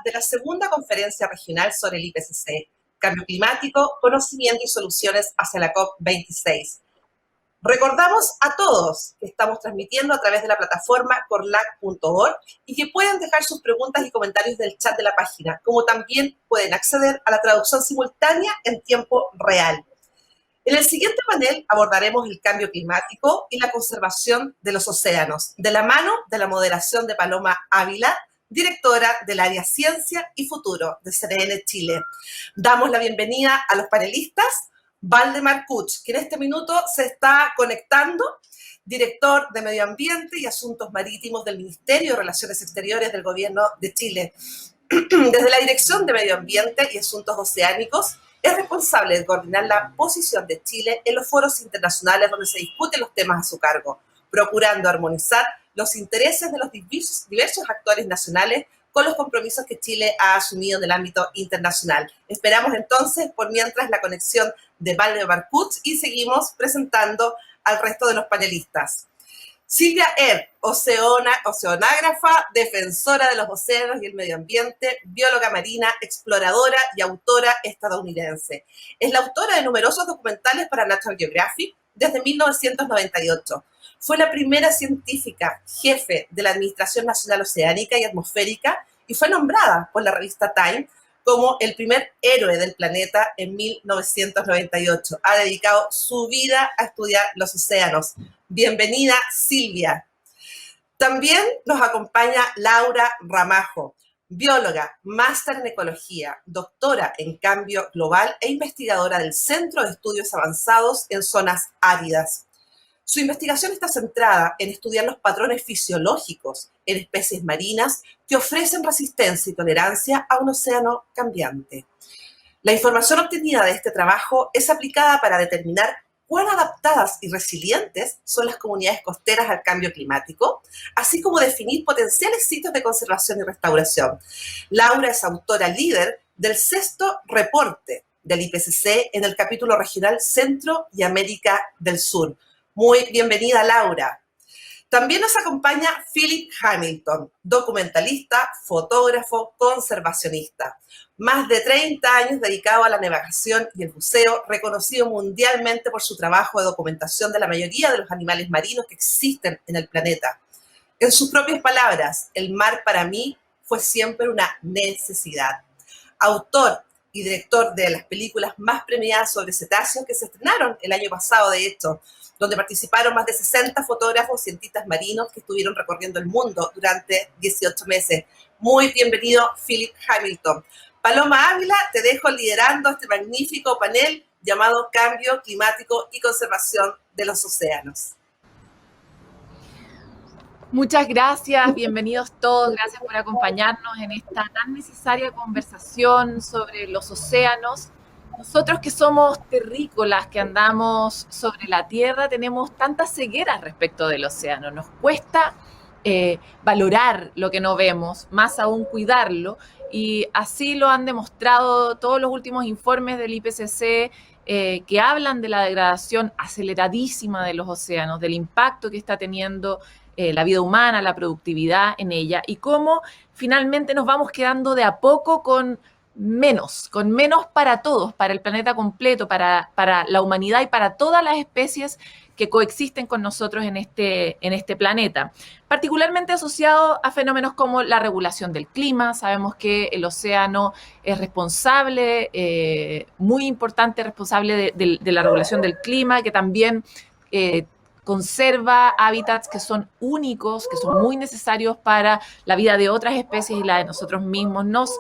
de la segunda conferencia regional sobre el IPCC, Cambio Climático, Conocimiento y Soluciones hacia la COP26. Recordamos a todos que estamos transmitiendo a través de la plataforma corlac.org y que pueden dejar sus preguntas y comentarios del chat de la página, como también pueden acceder a la traducción simultánea en tiempo real. En el siguiente panel abordaremos el cambio climático y la conservación de los océanos, de la mano de la moderación de Paloma Ávila, directora del área Ciencia y Futuro de CDN Chile. Damos la bienvenida a los panelistas. Valdemar Kuch, que en este minuto se está conectando, director de Medio Ambiente y Asuntos Marítimos del Ministerio de Relaciones Exteriores del Gobierno de Chile. Desde la Dirección de Medio Ambiente y Asuntos Oceánicos, es responsable de coordinar la posición de Chile en los foros internacionales donde se discuten los temas a su cargo, procurando armonizar los intereses de los diversos actores nacionales con los compromisos que Chile ha asumido en el ámbito internacional. Esperamos entonces, por mientras, la conexión de Valdemar Kuch y seguimos presentando al resto de los panelistas. Silvia Erb, oceanágrafa, defensora de los océanos y el medio ambiente, bióloga marina, exploradora y autora estadounidense. Es la autora de numerosos documentales para National Geographic desde 1998. Fue la primera científica jefe de la Administración Nacional Oceánica y Atmosférica y fue nombrada por la revista Time como el primer héroe del planeta en 1998. Ha dedicado su vida a estudiar los océanos. Bienvenida, Silvia. También nos acompaña Laura Ramajo, bióloga, máster en ecología, doctora en cambio global e investigadora del Centro de Estudios Avanzados en Zonas Áridas. Su investigación está centrada en estudiar los patrones fisiológicos en especies marinas que ofrecen resistencia y tolerancia a un océano cambiante. La información obtenida de este trabajo es aplicada para determinar cuán adaptadas y resilientes son las comunidades costeras al cambio climático, así como definir potenciales sitios de conservación y restauración. Laura es autora líder del 6º reporte del IPCC en el capítulo regional Centro y América del Sur. Muy bienvenida, Laura. También nos acompaña Philip Hamilton, documentalista, fotógrafo, conservacionista. Más de 30 años dedicado a la navegación y el buceo, reconocido mundialmente por su trabajo de documentación de la mayoría de los animales marinos que existen en el planeta. En sus propias palabras, el mar para mí fue siempre una necesidad. Autor y director de las películas más premiadas sobre cetáceos que se estrenaron el año pasado, de hecho, donde participaron más de 60 fotógrafos y cientistas marinos que estuvieron recorriendo el mundo durante 18 meses. Muy bienvenido, Philip Hamilton. Paloma Ávila, te dejo liderando este magnífico panel llamado Cambio Climático y Conservación de los Océanos. Muchas gracias, bienvenidos todos, gracias por acompañarnos en esta tan necesaria conversación sobre los océanos. Nosotros que somos terrícolas, que andamos sobre la tierra, tenemos tantas cegueras respecto del océano. Nos cuesta valorar lo que no vemos, más aún cuidarlo, y así lo han demostrado todos los últimos informes del IPCC que hablan de la degradación aceleradísima de los océanos, del impacto que está teniendo la vida humana, la productividad en ella, y cómo finalmente nos vamos quedando de a poco con menos para todos, para el planeta completo, para la humanidad y para todas las especies que coexisten con nosotros en este planeta, particularmente asociado a fenómenos como la regulación del clima. Sabemos que el océano es responsable, muy importante, responsable de la regulación del clima, que también conserva hábitats que son únicos, que son muy necesarios para la vida de otras especies y la de nosotros mismos, nos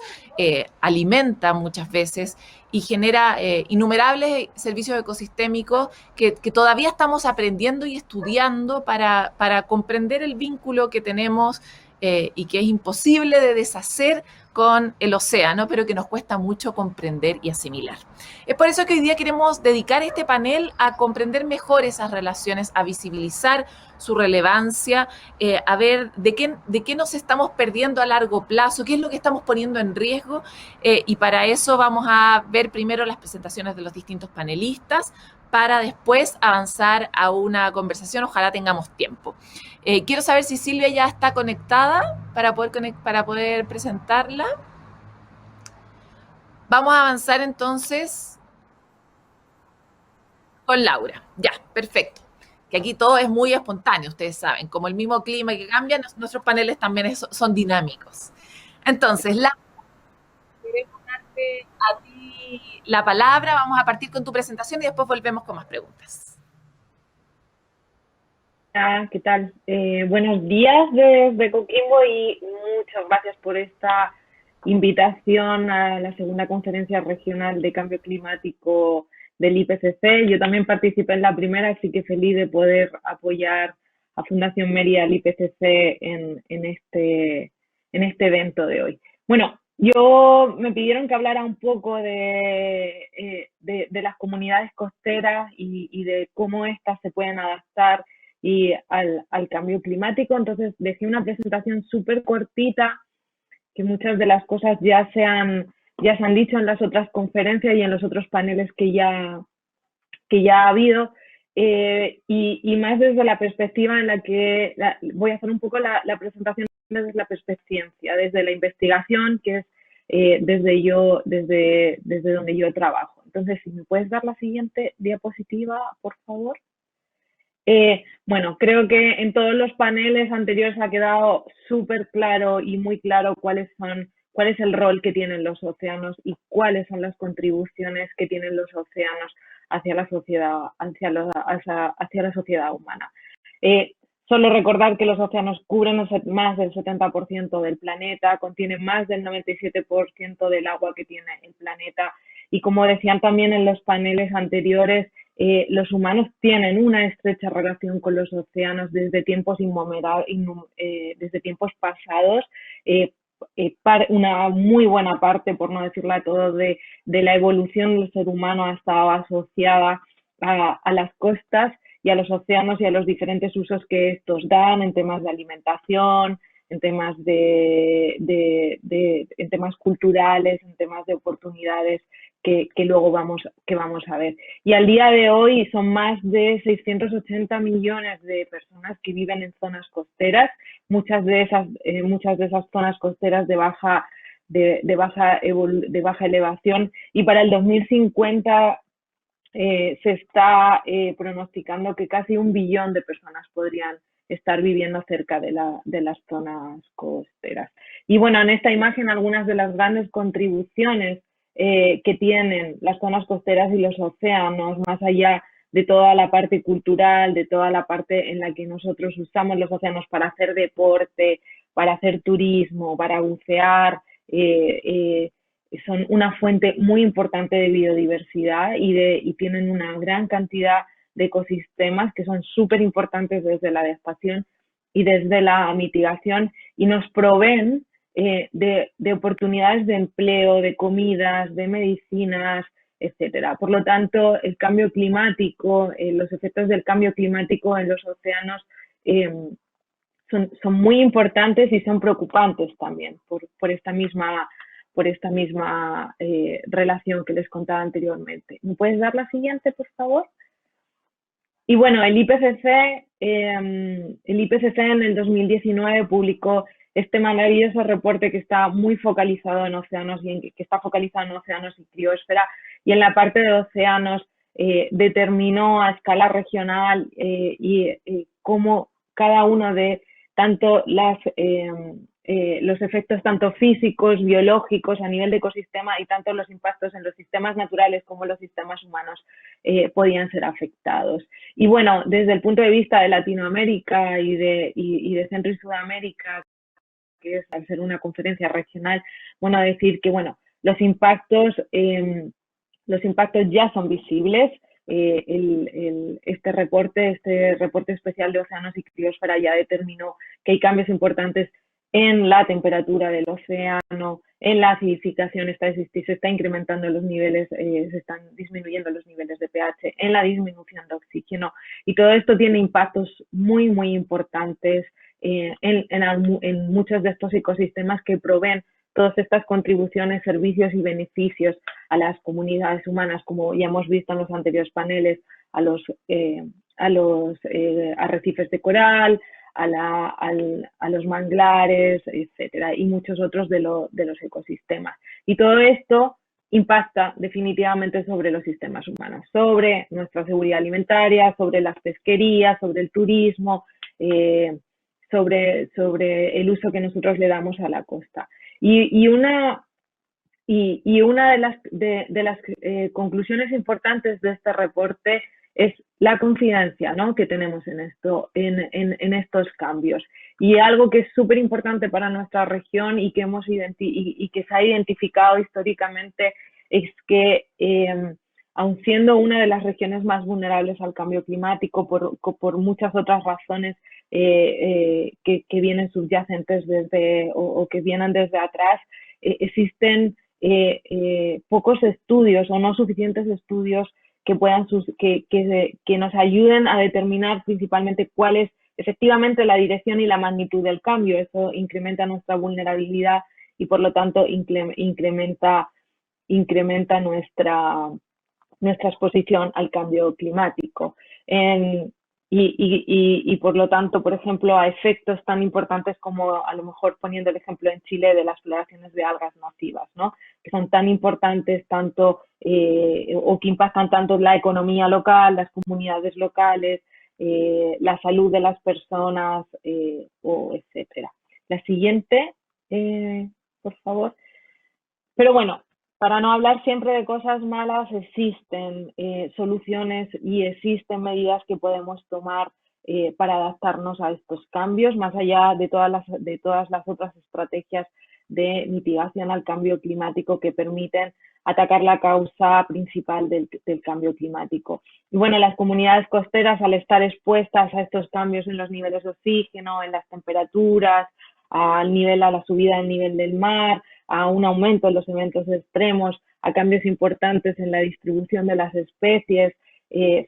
alimenta muchas veces y genera innumerables servicios ecosistémicos que todavía estamos aprendiendo y estudiando para comprender el vínculo que tenemos y que es imposible de deshacer con el océano, pero que nos cuesta mucho comprender y asimilar. Es por eso que hoy día queremos dedicar este panel a comprender mejor esas relaciones, a visibilizar su relevancia, a ver de qué nos estamos perdiendo a largo plazo, qué es lo que estamos poniendo en riesgo, y para eso vamos a ver primero las presentaciones de los distintos panelistas, para después avanzar a una conversación, ojalá tengamos tiempo. Quiero saber si Silvia ya está conectada para poder presentarla. Vamos a avanzar entonces con Laura. Ya, perfecto. Que aquí todo es muy espontáneo, ustedes saben. Como el mismo clima que cambia, nuestros paneles también son dinámicos. Entonces, Laura, queremos darte a ti la palabra. Vamos a partir con tu presentación y después volvemos con más preguntas. ¿Qué tal? Buenos días desde Coquimbo y muchas gracias por esta invitación a la segunda conferencia regional de cambio climático del IPCC. Yo también participé en la primera, así que feliz de poder apoyar a Fundación Mérida al IPCC en este evento de hoy. Bueno, me pidieron que hablara un poco de las comunidades costeras y de cómo éstas se pueden adaptar y al cambio climático. Entonces dejé una presentación súper cortita, que muchas de las cosas ya se han dicho en las otras conferencias y en los otros paneles que ya ha habido, y más desde la perspectiva en la que voy a hacer un poco la presentación desde la perspectiva, desde la investigación, que es desde donde yo trabajo. Entonces, si me puedes dar la siguiente diapositiva, por favor. Bueno, creo que en todos los paneles anteriores ha quedado súper claro y muy claro cuál es el rol que tienen los océanos y cuáles son las contribuciones que tienen los océanos hacia la sociedad, hacia la sociedad humana. Solo recordar que los océanos cubren más del 70% del planeta, contienen más del 97% del agua que tiene el planeta, y como decían también en los paneles anteriores, los humanos tienen una estrecha relación con los océanos desde tiempos desde tiempos pasados. Una muy buena parte, por no decirla todo, de la evolución del ser humano ha estado asociada a las costas y a los océanos y a los diferentes usos que estos dan en temas de alimentación, en temas en temas culturales, en temas de oportunidades que luego vamos a ver. Y al día de hoy son más de 680 millones de personas que viven en zonas costeras, muchas de esas zonas costeras de baja elevación, y para el 2050 se está pronosticando que casi 1 billón de personas podrían estar viviendo cerca de las zonas costeras. Y bueno, en esta imagen algunas de las grandes contribuciones que tienen las zonas costeras y los océanos, más allá de toda la parte cultural, de toda la parte en la que nosotros usamos los océanos para hacer deporte, para hacer turismo, para bucear, son una fuente muy importante de biodiversidad y tienen una gran cantidad de ecosistemas que son súper importantes desde la adaptación y desde la mitigación, y nos proveen de oportunidades de empleo, de comidas, de medicinas, etcétera. Por lo tanto, el cambio climático, los efectos del cambio climático en los océanos son muy importantes y son preocupantes también por esta misma relación que les contaba anteriormente. ¿Me puedes dar la siguiente, por favor? Y bueno, el IPCC en el 2019 publicó este maravilloso reporte que está muy focalizado en océanos que está focalizado en océanos y criosfera, y en la parte de océanos determinó a escala regional cómo cada uno de tanto los efectos tanto físicos, biológicos a nivel de ecosistema, y tanto los impactos en los sistemas naturales como los sistemas humanos podían ser afectados. Y bueno, desde el punto de vista de Latinoamérica y de Centro y Sudamérica, que es al ser una conferencia regional, bueno, decir que bueno, los impactos ya son visibles. Este reporte especial de océanos y criosfera ya determinó que hay cambios importantes en la temperatura del océano, en la acidificación, se está incrementando los niveles, se están disminuyendo los niveles de pH, en la disminución de oxígeno, y todo esto tiene impactos muy, muy importantes en muchos de estos ecosistemas que proveen todas estas contribuciones, servicios y beneficios a las comunidades humanas, como ya hemos visto en los anteriores paneles, a los arrecifes de coral, a los manglares, etcétera, y muchos otros de los ecosistemas. Y todo esto impacta definitivamente sobre los sistemas humanos, sobre nuestra seguridad alimentaria, sobre las pesquerías, sobre el turismo, sobre el uso que nosotros le damos a la costa. Y una de las conclusiones importantes de este reporte es la confidencia, ¿no?, que tenemos en estos cambios. Y algo que es súper importante para nuestra región y que que se ha identificado históricamente es que, aun siendo una de las regiones más vulnerables al cambio climático por muchas otras razones que vienen subyacentes o que vienen desde atrás, existen pocos estudios o no suficientes estudios que nos ayuden a determinar principalmente cuál es efectivamente la dirección y la magnitud del cambio. Eso incrementa nuestra vulnerabilidad y por lo tanto incrementa nuestra exposición al cambio climático. Y por lo tanto, por ejemplo, a efectos tan importantes como, a lo mejor poniendo el ejemplo en Chile de las floraciones de algas nocivas, ¿no?, que son tan importantes tanto o que impactan tanto la economía local, las comunidades locales, la salud de las personas, etcétera. La siguiente, por favor. Pero bueno, para no hablar siempre de cosas malas, existen soluciones y existen medidas que podemos tomar para adaptarnos a estos cambios, más allá de todas las otras estrategias de mitigación al cambio climático que permiten atacar la causa principal del cambio climático. Y bueno, las comunidades costeras, al estar expuestas a estos cambios en los niveles de oxígeno, en las temperaturas, a la subida del nivel del mar, a un aumento en los eventos extremos, a cambios importantes en la distribución de las especies,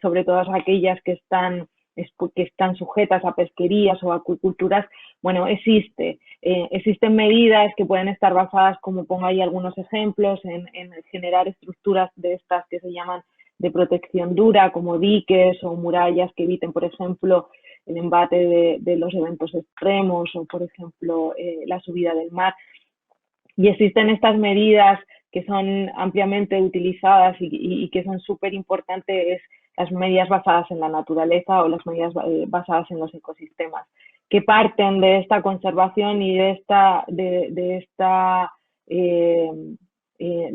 sobre todo aquellas que están sujetas a pesquerías o acuiculturas. Bueno, existen medidas que pueden estar basadas, como pongo ahí algunos ejemplos, en generar estructuras de estas que se llaman de protección dura, como diques o murallas que eviten, por ejemplo, el embate de los eventos extremos o, por ejemplo, la subida del mar. Y existen estas medidas que son ampliamente utilizadas y que son súper importantes, las medidas basadas en la naturaleza o las medidas basadas en los ecosistemas, que parten de esta conservación y de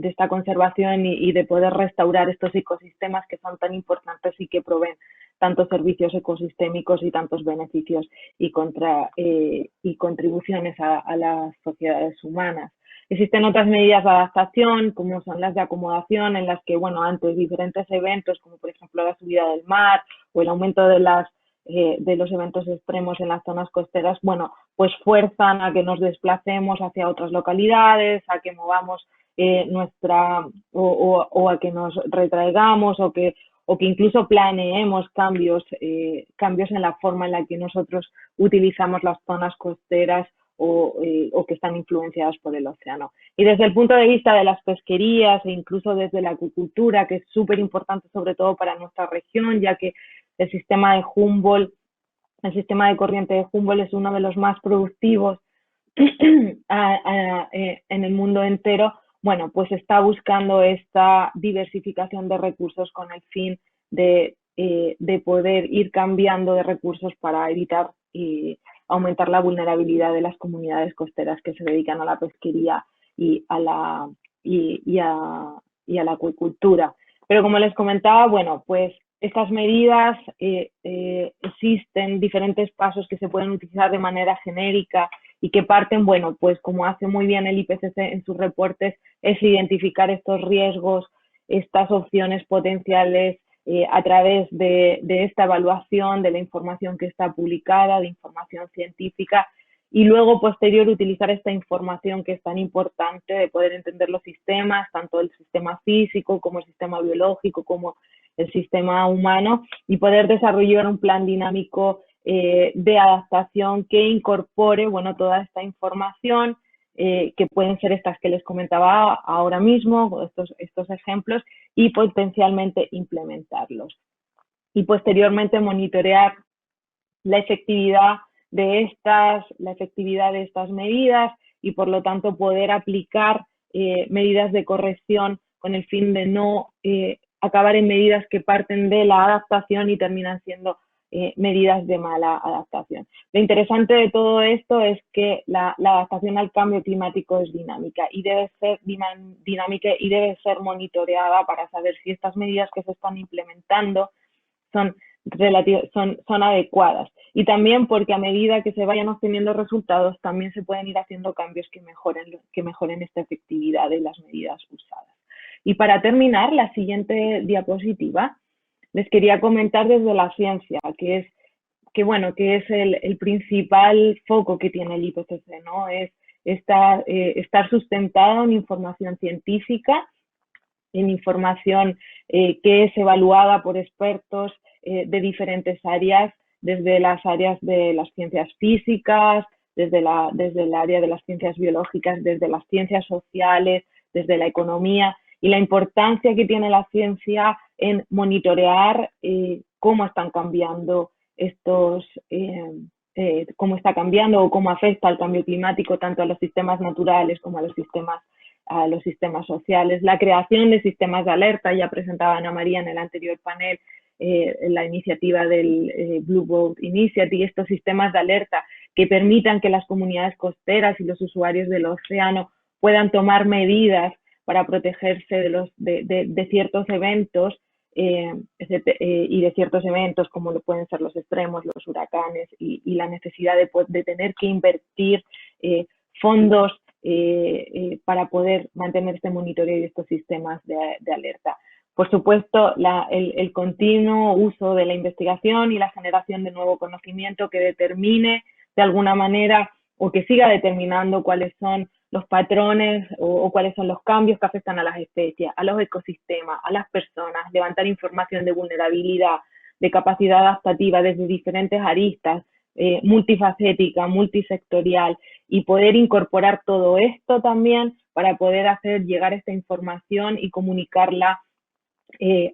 esta conservación y de poder restaurar estos ecosistemas que son tan importantes y que proveen tantos servicios ecosistémicos y tantos beneficios y contribuciones a las sociedades humanas. Existen otras medidas de adaptación, como son las de acomodación, en las que, bueno, ante diferentes eventos, como por ejemplo la subida del mar o el aumento de los eventos extremos en las zonas costeras, bueno, pues fuerzan a que nos desplacemos hacia otras localidades, a que movamos o a que nos retraigamos o que incluso planeemos cambios en la forma en la que nosotros utilizamos las zonas costeras o que están influenciadas por el océano. Y desde el punto de vista de las pesquerías e incluso desde la acuicultura, que es súper importante sobre todo para nuestra región, ya que el sistema de corriente de Humboldt es uno de los más productivos en el mundo entero. Bueno, pues está buscando esta diversificación de recursos con el fin de poder ir cambiando de recursos para evitar aumentar la vulnerabilidad de las comunidades costeras que se dedican a la pesquería y a la acuicultura. Pero como les comentaba, bueno, pues estas medidas, existen diferentes pasos que se pueden utilizar de manera genérica y que parten, bueno, pues como hace muy bien el IPCC en sus reportes, es identificar estos riesgos, estas opciones potenciales a través de esta evaluación de la información que está publicada, de información científica, y luego posterior utilizar esta información que es tan importante de poder entender los sistemas, tanto el sistema físico como el sistema biológico, como el sistema humano, y poder desarrollar un plan dinámico de adaptación que incorpore, bueno, toda esta información, que pueden ser estas que les comentaba ahora mismo, estos ejemplos, y potencialmente implementarlos. Y posteriormente monitorear la efectividad de estas medidas y por lo tanto poder aplicar medidas de corrección con el fin de no acabar en medidas que parten de la adaptación y terminan siendo medidas de mala adaptación. Lo interesante de todo esto es que la adaptación al cambio climático es dinámica y debe ser monitoreada para saber si estas medidas que se están implementando son adecuadas. Y también porque a medida que se vayan obteniendo resultados, también se pueden ir haciendo cambios que mejoren esta efectividad de las medidas usadas. Y para terminar, la siguiente diapositiva, les quería comentar desde la ciencia, que es el principal foco que tiene el IPCC, ¿no? Es estar sustentado en información científica, en información que es evaluada por expertos de diferentes áreas, desde las áreas de las ciencias físicas, desde el área de las ciencias biológicas, desde las ciencias sociales, desde la economía, y la importancia que tiene la ciencia en monitorear cómo están cambiando cómo está cambiando o cómo afecta el cambio climático tanto a los sistemas naturales como a los sistemas sociales. La creación de sistemas de alerta, ya presentaba Ana María en el anterior panel, la iniciativa del Blue Boat Initiative, estos sistemas de alerta que permitan que las comunidades costeras y los usuarios del océano puedan tomar medidas para protegerse de ciertos eventos y de ciertos eventos como lo pueden ser los extremos, los huracanes y la necesidad de tener que invertir fondos para poder mantener este monitoreo y estos sistemas de alerta. Por supuesto, el continuo uso de la investigación y la generación de nuevo conocimiento que determine de alguna manera o que siga determinando cuáles son los patrones o cuáles son los cambios que afectan a las especies, a los ecosistemas, a las personas, levantar información de vulnerabilidad, de capacidad adaptativa desde diferentes aristas, multifacética, multisectorial, y poder incorporar todo esto también para poder hacer llegar esta información y comunicarla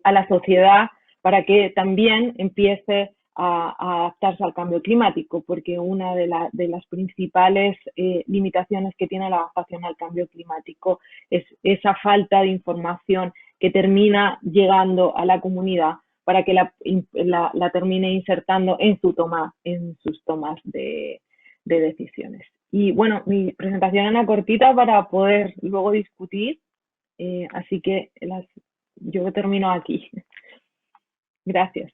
a la sociedad para que también empiece a adaptarse al cambio climático, porque una de las principales limitaciones que tiene la adaptación al cambio climático es esa falta de información que termina llegando a la comunidad para que la termine insertando en sus tomas de decisiones. Y bueno, mi presentación era cortita para poder luego discutir, así que yo termino aquí. Gracias.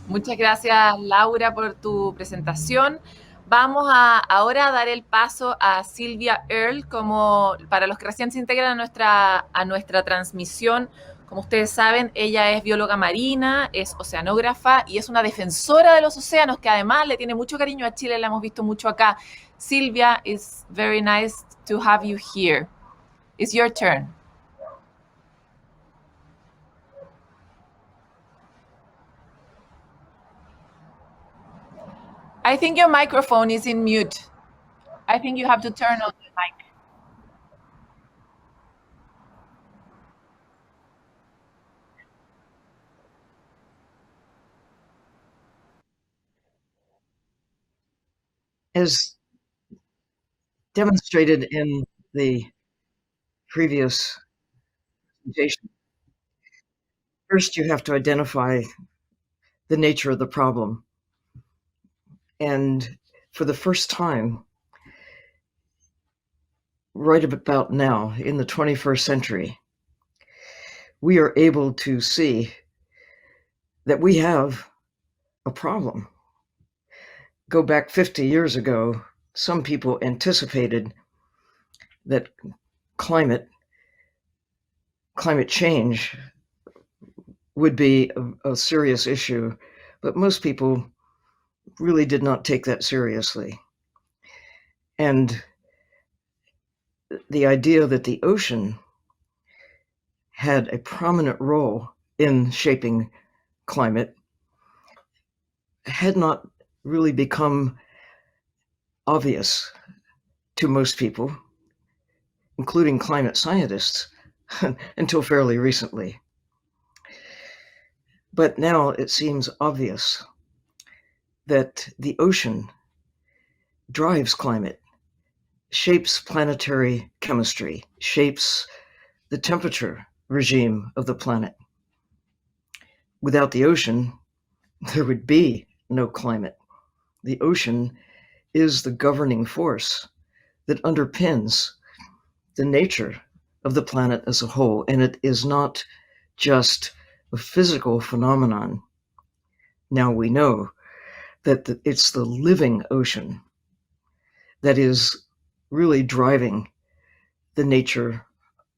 Muchas gracias, Laura, por tu presentación. Vamos ahora a dar el paso a Silvia Earle, para los que recién se integran a nuestra transmisión. Como ustedes saben, ella es bióloga marina, es oceanógrafa y es una defensora de los océanos que además le tiene mucho cariño a Chile, la hemos visto mucho acá. Silvia, it's very nice to have you here. It's your turn. I think your microphone is in mute. I think you have to turn on the mic. As demonstrated in the previous presentation, first you have to identify the nature of the problem. And for the first time, right about now, in the 21st century, we are able to see that we have a problem. Go back 50 years ago, some people anticipated that climate change would be a serious issue, but most people really did not take that seriously. And the idea that the ocean had a prominent role in shaping climate had not really become obvious to most people, including climate scientists, until fairly recently. But now it seems obvious that the ocean drives climate, shapes planetary chemistry, shapes the temperature regime of the planet. Without the ocean, there would be no climate. The ocean is the governing force that underpins the nature of the planet as a whole, and it is not just a physical phenomenon. Now we know that it's the living ocean that is really driving the nature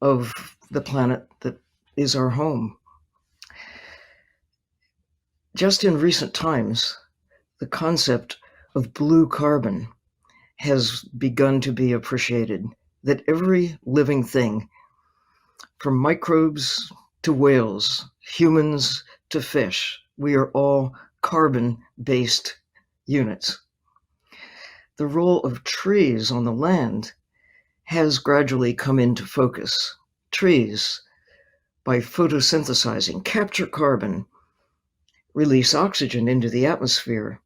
of the planet that is our home. Just in recent times, the concept of blue carbon has begun to be appreciated, that every living thing, from microbes to whales, humans to fish, we are all carbon-based units. The role of trees on the land has gradually come into focus. Trees, by photosynthesizing, capture carbon, release oxygen into the atmosphere,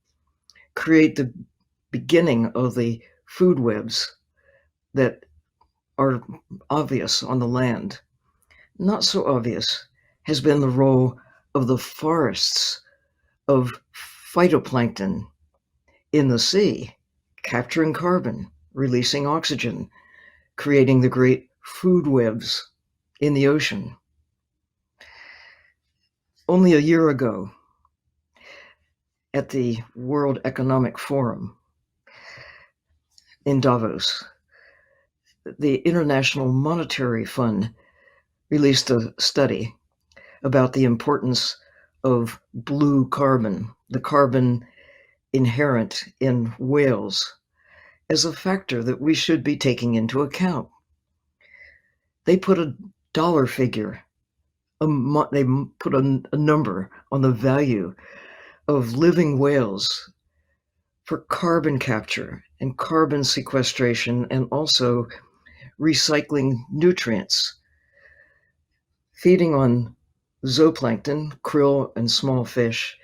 create the beginning of the food webs that are obvious on the land. Not so obvious has been the role of the forests of phytoplankton in the sea, capturing carbon, releasing oxygen, creating the great food webs in the ocean. Only a year ago, at the World Economic Forum in Davos, the International Monetary Fund released a study about the importance of blue carbon, the carbon inherent in whales, as a factor that we should be taking into account. They put a dollar figure, they put a number on the value of living whales for carbon capture and carbon sequestration, and also recycling nutrients. Feeding on zooplankton, krill, and small fish,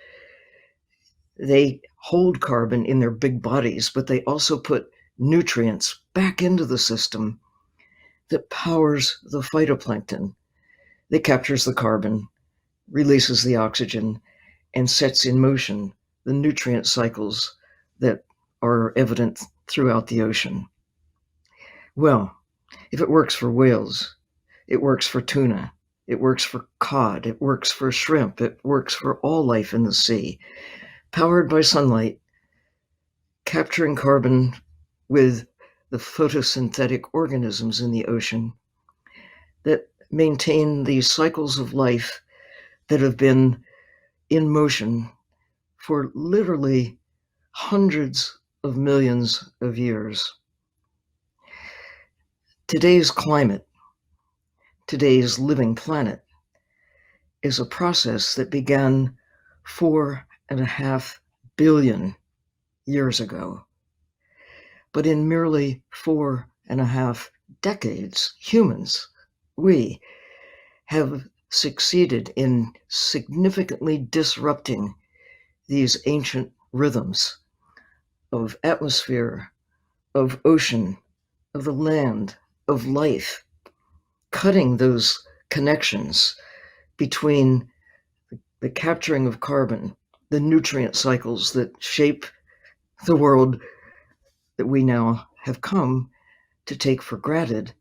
they hold carbon in their big bodies, but they also put nutrients back into the system that powers the phytoplankton. That captures the carbon, releases the oxygen, and sets in motion the nutrient cycles that are evident throughout the ocean. Well, if it works for whales, it works for tuna, it works for cod, it works for shrimp, it works for all life in the sea, powered by sunlight, capturing carbon with the photosynthetic organisms in the ocean that maintain these cycles of life that have been in motion for literally hundreds of millions of years. Today's climate, today's living planet, is a process that began 4.5 billion years ago. But in merely 4.5 decades, humans, we have succeeded in significantly disrupting these ancient rhythms of atmosphere, of ocean, of the land, of life, cutting those connections between the capturing of carbon, the nutrient cycles that shape the world that we now have come to take for granted.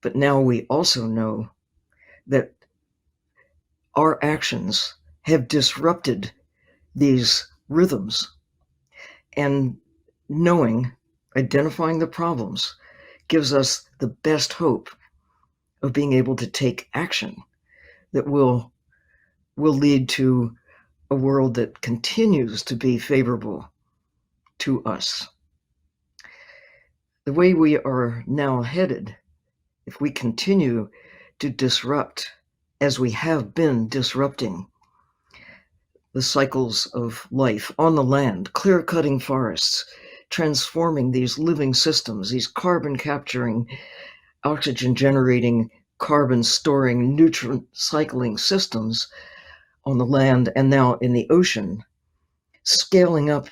But now we also know that our actions have disrupted these rhythms. And knowing, identifying the problems, gives us the best hope of being able to take action that will lead to a world that continues to be favorable to us. The way we are now headed, if we continue to disrupt, as we have been disrupting, the cycles of life on the land, clear-cutting forests, transforming these living systems, these carbon-capturing, oxygen-generating, carbon-storing, nutrient cycling systems on the land and now in the ocean, scaling up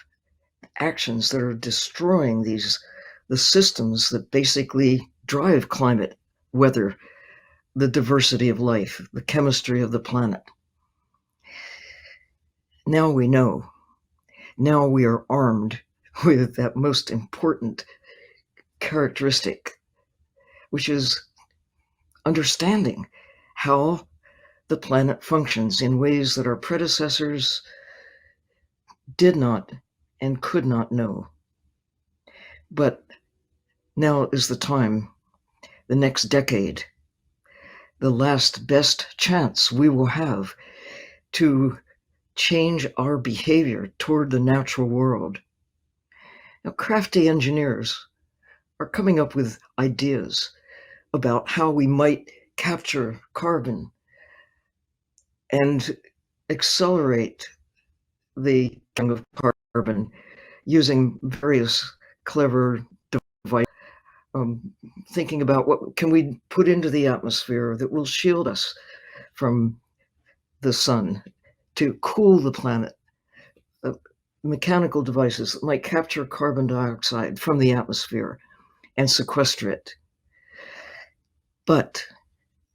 actions that are destroying the systems that basically drive climate, weather, the diversity of life, the chemistry of the planet. Now we know. Now we are armed with that most important characteristic, which is understanding how the planet functions in ways that our predecessors did not and could not know. But now is the time, the next decade, the last best chance we will have to change our behavior toward the natural world. Now, crafty engineers are coming up with ideas about how we might capture carbon and accelerate the of carbon using various clever devices, thinking about what can we put into the atmosphere that will shield us from the sun to cool the planet, mechanical devices that might capture carbon dioxide from the atmosphere and sequester it. But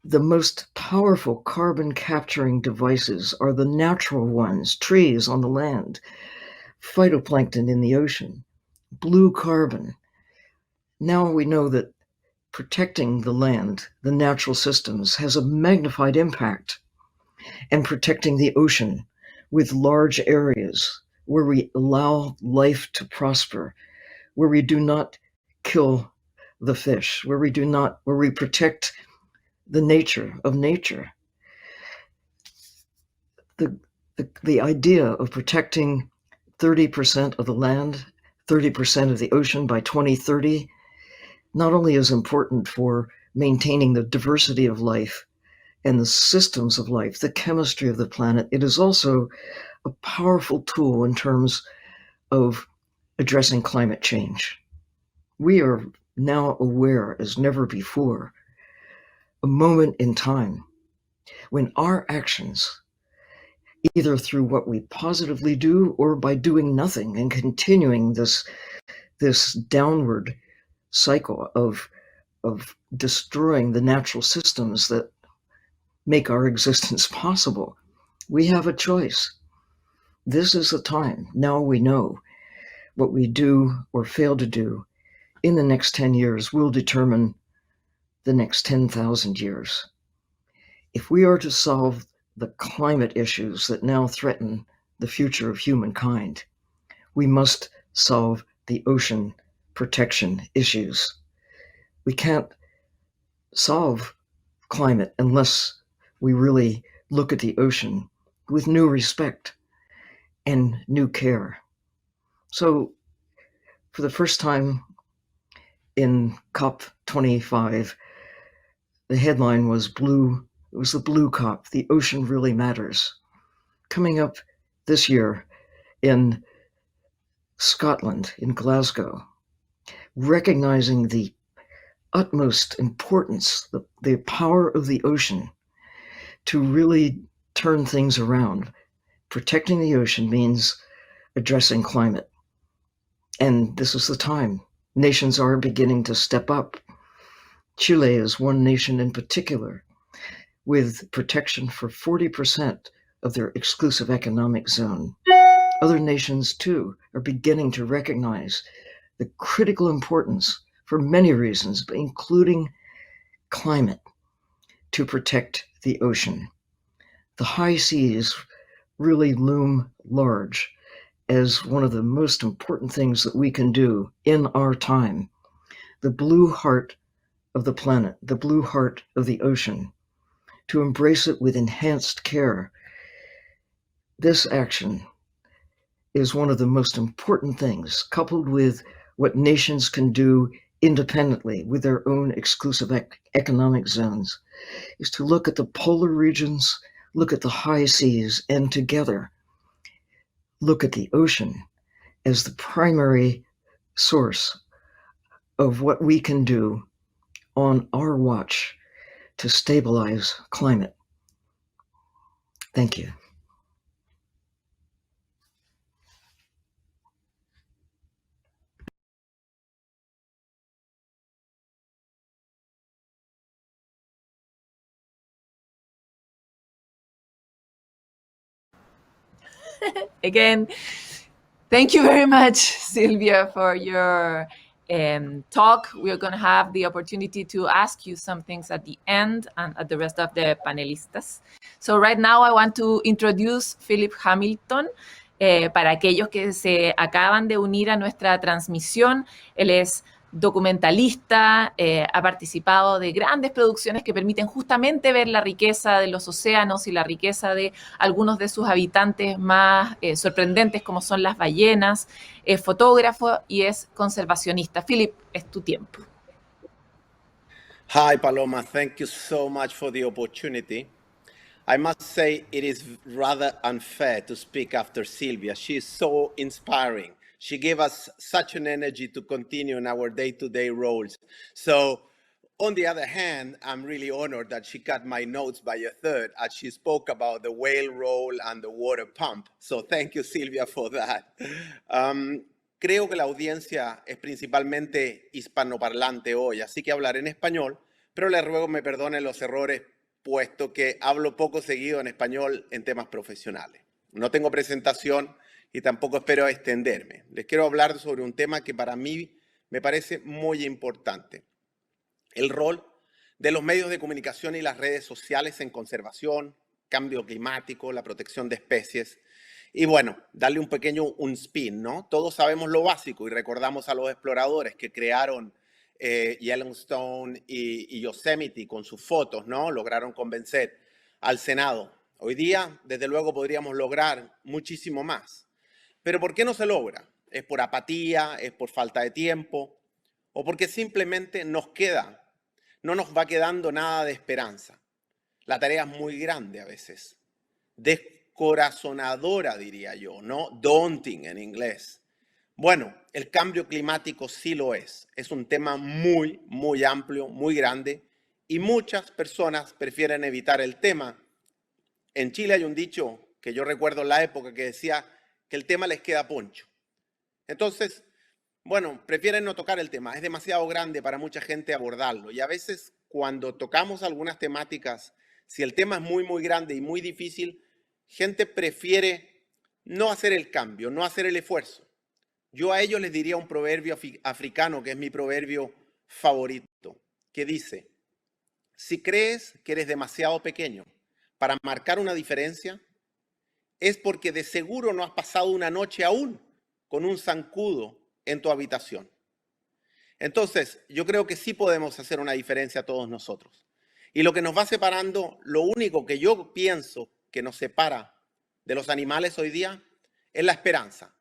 the most powerful carbon capturing devices are the natural ones: trees on the land, phytoplankton in the ocean, blue carbon. Now we know that protecting the land, the natural systems, has a magnified impact, and protecting the ocean with large areas where we allow life to prosper, where we do not kill the fish, where we protect the nature of nature. The idea of protecting 30% of the land, 30% of the ocean by 2030, not only is important for maintaining the diversity of life and the systems of life, the chemistry of the planet, it is also a powerful tool in terms of addressing climate change. We are now aware as never before, a moment in time when our actions, either through what we positively do or by doing nothing and continuing this downward cycle of destroying the natural systems that make our existence possible, we have a choice. This is the time. Now we know what we do or fail to do in the next 10 years will determine the next 10,000 years. If we are to solve the climate issues that now threaten the future of humankind, we must solve the ocean protection issues. We can't solve climate unless we really look at the ocean with new respect and new care. So, for the first time in COP25, the headline was blue. It was the blue COP, the ocean really matters. Coming up this year in Scotland, in Glasgow, recognizing the utmost importance, the power of the ocean to really turn things around. Protecting the ocean means addressing climate. And this is the time. Nations are beginning to step up. Chile is one nation in particular with protection for 40% of their exclusive economic zone. Other nations, too, are beginning to recognize the critical importance, for many reasons, including climate, to protect the ocean. The high seas really loom large as one of the most important things that we can do in our time. The blue heart of the planet, the blue heart of the ocean, to embrace it with enhanced care. This action is one of the most important things, coupled with what nations can do independently with their own exclusive economic zones, is to look at the polar regions, look at the high seas, and together look at the ocean as the primary source of what we can do on our watch to stabilize climate. Thank you. Again, thank you very much, Silvia, for your talk. We are going to have the opportunity to ask you some things at the end and at the rest of the panelistas. So right now I want to introduce Philip Hamilton. Para aquellos que se acaban de unir a nuestra transmisión, él es documentalista, ha participado de grandes producciones que permiten justamente ver la riqueza de los océanos y la riqueza de algunos de sus habitantes más sorprendentes, como son las ballenas. Es fotógrafo y es conservacionista. Philip, es tu tiempo. Hi, Paloma. Thank you so much for the opportunity. I must say it is rather unfair to speak after Silvia. She is so inspiring. She gave us such an energy to continue in our day-to-day roles. So, on the other hand, I'm really honored that she cut my notes by a third as she spoke about the whale roll and the water pump. So thank you, Silvia, for that. Creo que la audiencia es principalmente hispanoparlante hoy, así que hablaré en español, pero le ruego me perdone los errores, puesto que hablo poco seguido en español en temas profesionales. No tengo presentación y tampoco espero extenderme. Les quiero hablar sobre un tema que para mí me parece muy importante. El rol de los medios de comunicación y las redes sociales en conservación, cambio climático, la protección de especies. Y bueno, darle un spin, ¿no? Todos sabemos lo básico y recordamos a los exploradores que crearon Yellowstone y Yosemite con sus fotos, ¿no? Lograron convencer al Senado. Hoy día, desde luego, podríamos lograr muchísimo más. Pero ¿por qué no se logra? ¿Es por apatía? ¿Es por falta de tiempo? ¿O porque simplemente no nos va quedando nada de esperanza? La tarea es muy grande a veces. Descorazonadora, diría yo, ¿no? Daunting en inglés. Bueno, el cambio climático sí lo es. Es un tema muy, muy amplio, muy grande, y muchas personas prefieren evitar el tema. En Chile hay un dicho que yo recuerdo en la época que decía que el tema les queda poncho. Entonces, bueno, prefieren no tocar el tema. Es demasiado grande para mucha gente abordarlo. Y a veces cuando tocamos algunas temáticas, si el tema es muy, muy grande y muy difícil, gente prefiere no hacer el cambio, no hacer el esfuerzo. Yo a ellos les diría un proverbio africano, que es mi proverbio favorito, que dice: si crees que eres demasiado pequeño para marcar una diferencia, es porque de seguro no has pasado una noche aún con un zancudo en tu habitación. Entonces, yo creo que sí podemos hacer una diferencia todos nosotros. Y lo que nos va separando, lo único que yo pienso que nos separa de los animales hoy día, es la esperanza,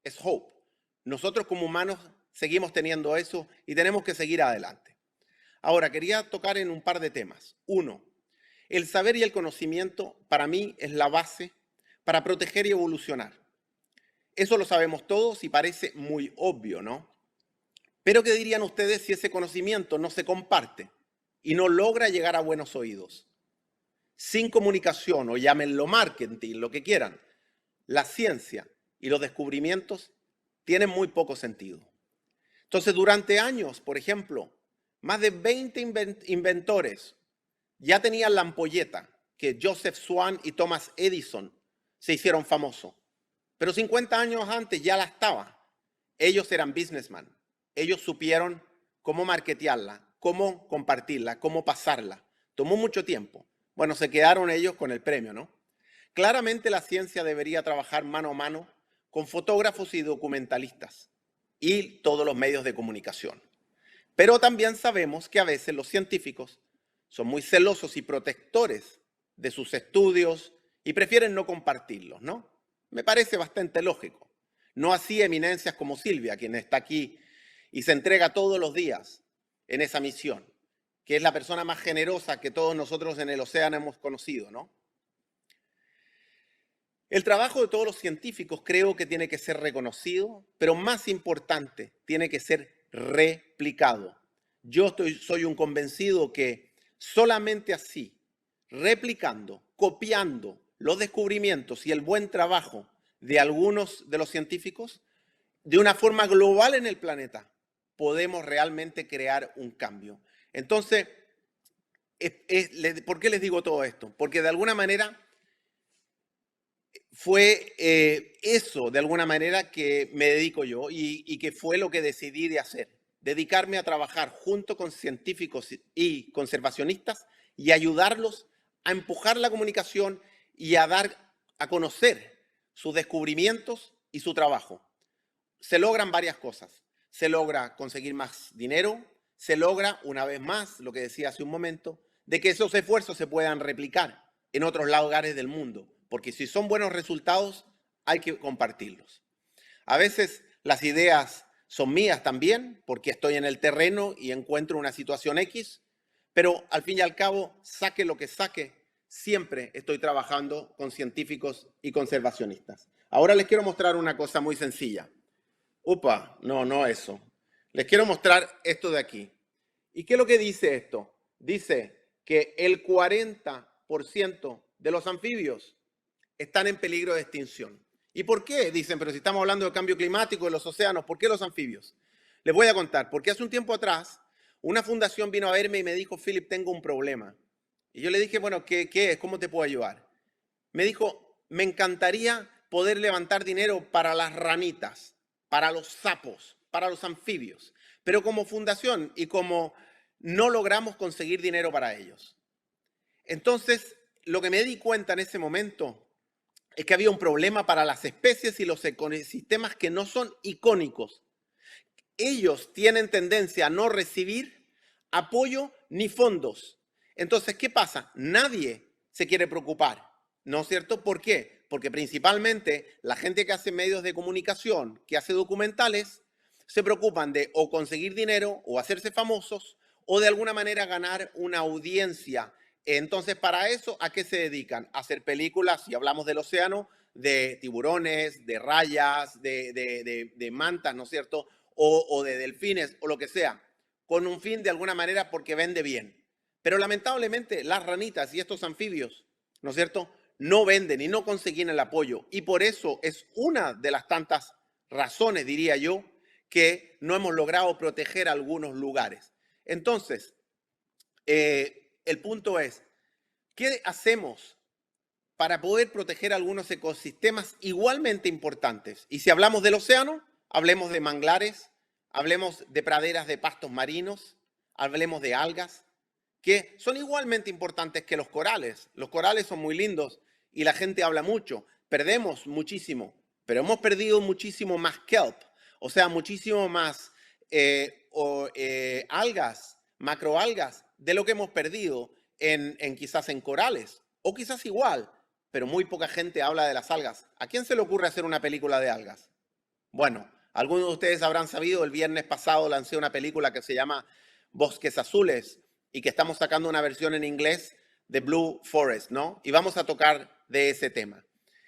es hope. Nosotros como humanos seguimos teniendo eso y tenemos que seguir adelante. Ahora, quería tocar en un par de temas. Uno, el saber y el conocimiento para mí es la base para proteger y evolucionar. Eso lo sabemos todos y parece muy obvio, ¿no? Pero ¿qué dirían ustedes si ese conocimiento no se comparte y no logra llegar a buenos oídos? Sin comunicación, o llámenlo marketing, lo que quieran, la ciencia y los descubrimientos tienen muy poco sentido. Entonces, durante años, por ejemplo, más de 20 inventores ya tenían la ampolleta que Joseph Swan y Thomas Edison se hicieron famosos. Pero 50 años antes ya la estaba. Ellos eran businessmen. Ellos supieron cómo marketearla, cómo compartirla, cómo pasarla. Tomó mucho tiempo. Bueno, se quedaron ellos con el premio, ¿no? Claramente la ciencia debería trabajar mano a mano con fotógrafos y documentalistas y todos los medios de comunicación. Pero también sabemos que a veces los científicos son muy celosos y protectores de sus estudios y prefieren no compartirlos, ¿no? Me parece bastante lógico. No así eminencias como Silvia, quien está aquí y se entrega todos los días en esa misión, que es la persona más generosa que todos nosotros en el océano hemos conocido, ¿no? El trabajo de todos los científicos creo que tiene que ser reconocido, pero más importante, tiene que ser replicado. Yo soy un convencido que solamente así, replicando, copiando los descubrimientos y el buen trabajo de algunos de los científicos, de una forma global en el planeta, podemos realmente crear un cambio. Entonces, ¿por qué les digo todo esto? Porque de alguna manera fue eso, de alguna manera, que me dedico yo y que fue lo que decidí de hacer. Dedicarme a trabajar junto con científicos y conservacionistas y ayudarlos a empujar la comunicación y a dar a conocer sus descubrimientos y su trabajo. Se logran varias cosas. Se logra conseguir más dinero, se logra, una vez más, lo que decía hace un momento, de que esos esfuerzos se puedan replicar en otros lugares del mundo, porque si son buenos resultados, hay que compartirlos. A veces las ideas son mías también, porque estoy en el terreno y encuentro una situación X, pero al fin y al cabo, saque lo que saque, siempre estoy trabajando con científicos y conservacionistas. Ahora les quiero mostrar una cosa muy sencilla. Upa, no eso. Les quiero mostrar esto de aquí. ¿Y qué es lo que dice esto? Dice que el 40% de los anfibios están en peligro de extinción. ¿Y por qué? Dicen, pero si estamos hablando del cambio climático, de los océanos, ¿por qué los anfibios? Les voy a contar, porque hace un tiempo atrás una fundación vino a verme y me dijo, Philip, tengo un problema. Y yo le dije, bueno, ¿qué es? ¿Cómo te puedo ayudar? Me dijo, me encantaría poder levantar dinero para las ranitas, para los sapos, para los anfibios, pero como fundación y como no logramos conseguir dinero para ellos. Entonces, lo que me di cuenta en ese momento es que había un problema para las especies y los ecosistemas que no son icónicos. Ellos tienen tendencia a no recibir apoyo ni fondos. Entonces, ¿qué pasa? Nadie se quiere preocupar, ¿no es cierto? ¿Por qué? Porque principalmente la gente que hace medios de comunicación, que hace documentales, se preocupan de o conseguir dinero o hacerse famosos o de alguna manera ganar una audiencia. Entonces, para eso, ¿a qué se dedican? A hacer películas, si hablamos del océano, de tiburones, de rayas, de mantas, ¿no es cierto? O de delfines, o lo que sea, con un fin de alguna manera porque vende bien. Pero lamentablemente las ranitas y estos anfibios, ¿no es cierto?, no venden y no consiguen el apoyo. Y por eso es una de las tantas razones, diría yo, que no hemos logrado proteger algunos lugares. Entonces, el punto es, ¿qué hacemos para poder proteger algunos ecosistemas igualmente importantes? Y si hablamos del océano, hablemos de manglares, hablemos de praderas de pastos marinos, hablemos de algas, que son igualmente importantes que los corales. Los corales son muy lindos y la gente habla mucho. Perdemos muchísimo, pero hemos perdido muchísimo más kelp, o sea, muchísimo más algas, macroalgas, de lo que hemos perdido quizás en corales, o quizás igual, pero muy poca gente habla de las algas. ¿A quién se le ocurre hacer una película de algas? Bueno, algunos de ustedes habrán sabido, el viernes pasado lancé una película que se llama Bosques Azules y que estamos sacando una versión en inglés de Blue Forest, ¿no? Y vamos a tocar de ese tema.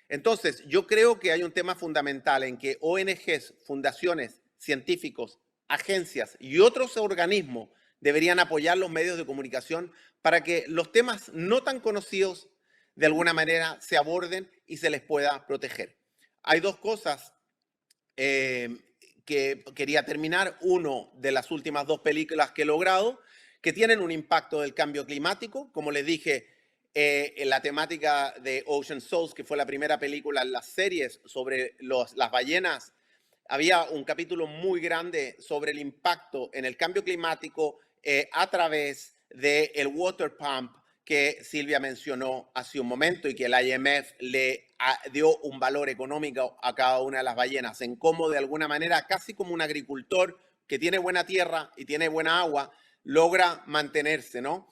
Entonces, yo creo que hay un tema fundamental en que ONGs, fundaciones, científicos, agencias y otros organismos deberían apoyar los medios de comunicación para que los temas no tan conocidos de alguna manera se aborden y se les pueda proteger. Hay dos cosas que quería terminar. Uno, de las últimas dos películas que he logrado, que tienen un impacto del cambio climático. Como les dije, en la temática de Ocean Souls, que fue la primera película en las series sobre las ballenas, había un capítulo muy grande sobre el impacto en el cambio climático a través del water pump que Silvia mencionó hace un momento y que el IMF le dio un valor económico a cada una de las ballenas, en cómo de alguna manera, casi como un agricultor que tiene buena tierra y tiene buena agua, logra mantenerse, ¿no?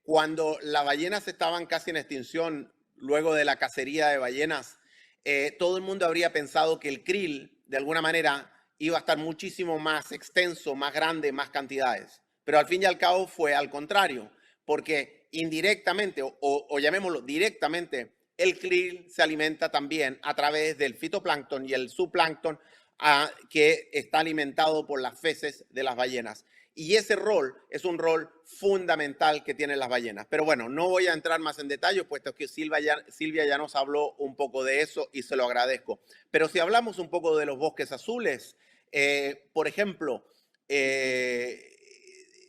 Cuando las ballenas estaban casi en extinción, luego de la cacería de ballenas, todo el mundo habría pensado que el krill, de alguna manera, iba a estar muchísimo más extenso, más grande, más cantidades. Pero al fin y al cabo fue al contrario, porque indirectamente, o llamémoslo directamente, el krill se alimenta también a través del fitoplancton y el zooplancton que está alimentado por las feces de las ballenas. Y ese rol es un rol fundamental que tienen las ballenas. Pero bueno, no voy a entrar más en detalle, puesto que Silvia ya nos habló un poco de eso y se lo agradezco. Pero si hablamos un poco de los bosques azules, por ejemplo,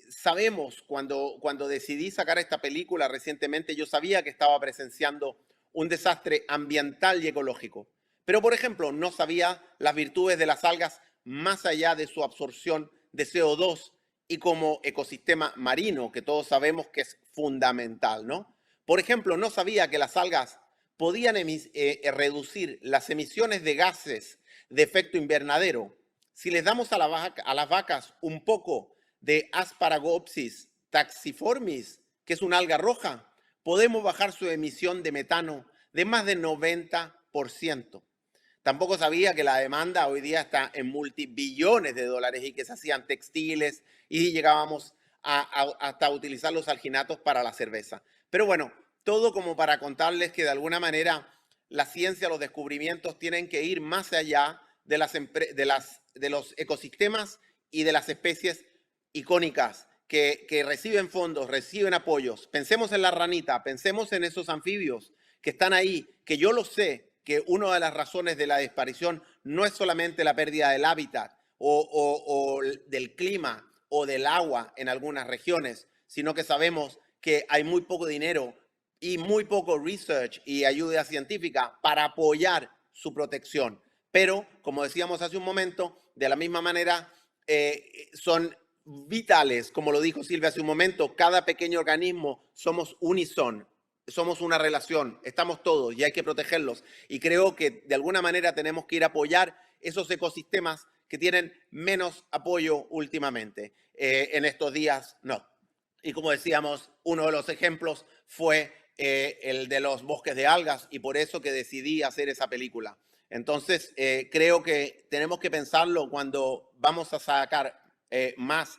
sabemos, cuando decidí sacar esta película recientemente, yo sabía que estaba presenciando un desastre ambiental y ecológico. Pero, por ejemplo, no sabía las virtudes de las algas más allá de su absorción de CO2 y como ecosistema marino, que todos sabemos que es fundamental, ¿no? Por ejemplo, no sabía que las algas podían reducir las emisiones de gases de efecto invernadero. Si les damos a las vacas un poco de Asparagopsis taxiformis, que es una alga roja, podemos bajar su emisión de metano de más de 90%. Tampoco sabía que la demanda hoy día está en multibillones de dólares y que se hacían textiles y llegábamos hasta utilizar los alginatos para la cerveza. Pero bueno, todo como para contarles que de alguna manera la ciencia, los descubrimientos tienen que ir más allá de los ecosistemas y de las especies icónicas que reciben fondos, reciben apoyos. Pensemos en la ranita, pensemos en esos anfibios que están ahí, que yo lo sé, que una de las razones de la desaparición no es solamente la pérdida del hábitat o del clima o del agua en algunas regiones, sino que sabemos que hay muy poco dinero y muy poco research y ayuda científica para apoyar su protección. Pero, como decíamos hace un momento, de la misma manera son vitales, como lo dijo Silvia hace un momento, cada pequeño organismo somos unison, somos una relación, estamos todos y hay que protegerlos. Y creo que de alguna manera tenemos que ir a apoyar esos ecosistemas que tienen menos apoyo últimamente. En estos días, no. Y como decíamos, uno de los ejemplos fue el de los bosques de algas y por eso que decidí hacer esa película. Entonces, creo que tenemos que pensarlo cuando vamos a sacar más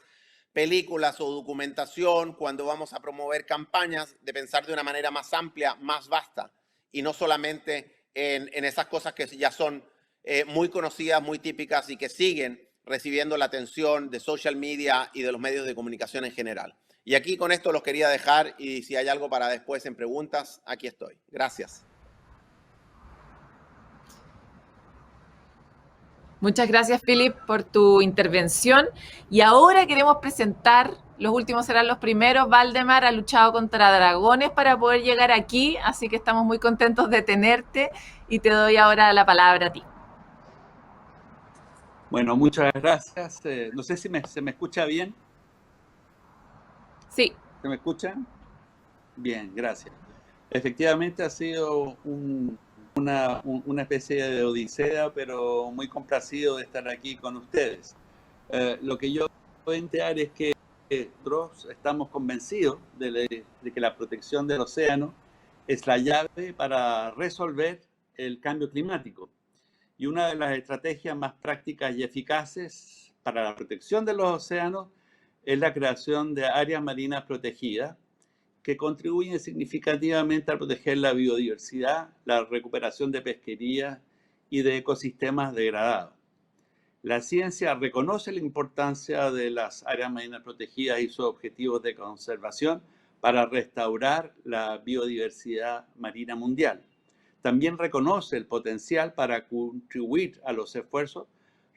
películas o documentación, cuando vamos a promover campañas, de pensar de una manera más amplia, más vasta, y no solamente en esas cosas que ya son muy conocidas, muy típicas y que siguen recibiendo la atención de social media y de los medios de comunicación en general. Y aquí con esto los quería dejar y si hay algo para después en preguntas, aquí estoy. Gracias. Muchas gracias, Philip, por tu intervención. Y ahora queremos presentar, los últimos serán los primeros. Valdemar ha luchado contra dragones para poder llegar aquí, así que estamos muy contentos de tenerte y te doy ahora la palabra a ti. Bueno, muchas gracias. No sé si se me escucha bien. Sí. ¿Se me escucha? Bien, gracias. Efectivamente ha sido una especie de odisea, pero muy complacido de estar aquí con ustedes. Lo que yo puedo plantear es que nosotros estamos convencidos de que la protección del océano es la llave para resolver el cambio climático. Y una de las estrategias más prácticas y eficaces para la protección de los océanos es la creación de áreas marinas protegidas que contribuyen significativamente a proteger la biodiversidad, la recuperación de pesquería y de ecosistemas degradados. La ciencia reconoce la importancia de las áreas marinas protegidas y sus objetivos de conservación para restaurar la biodiversidad marina mundial. También reconoce el potencial para contribuir a los esfuerzos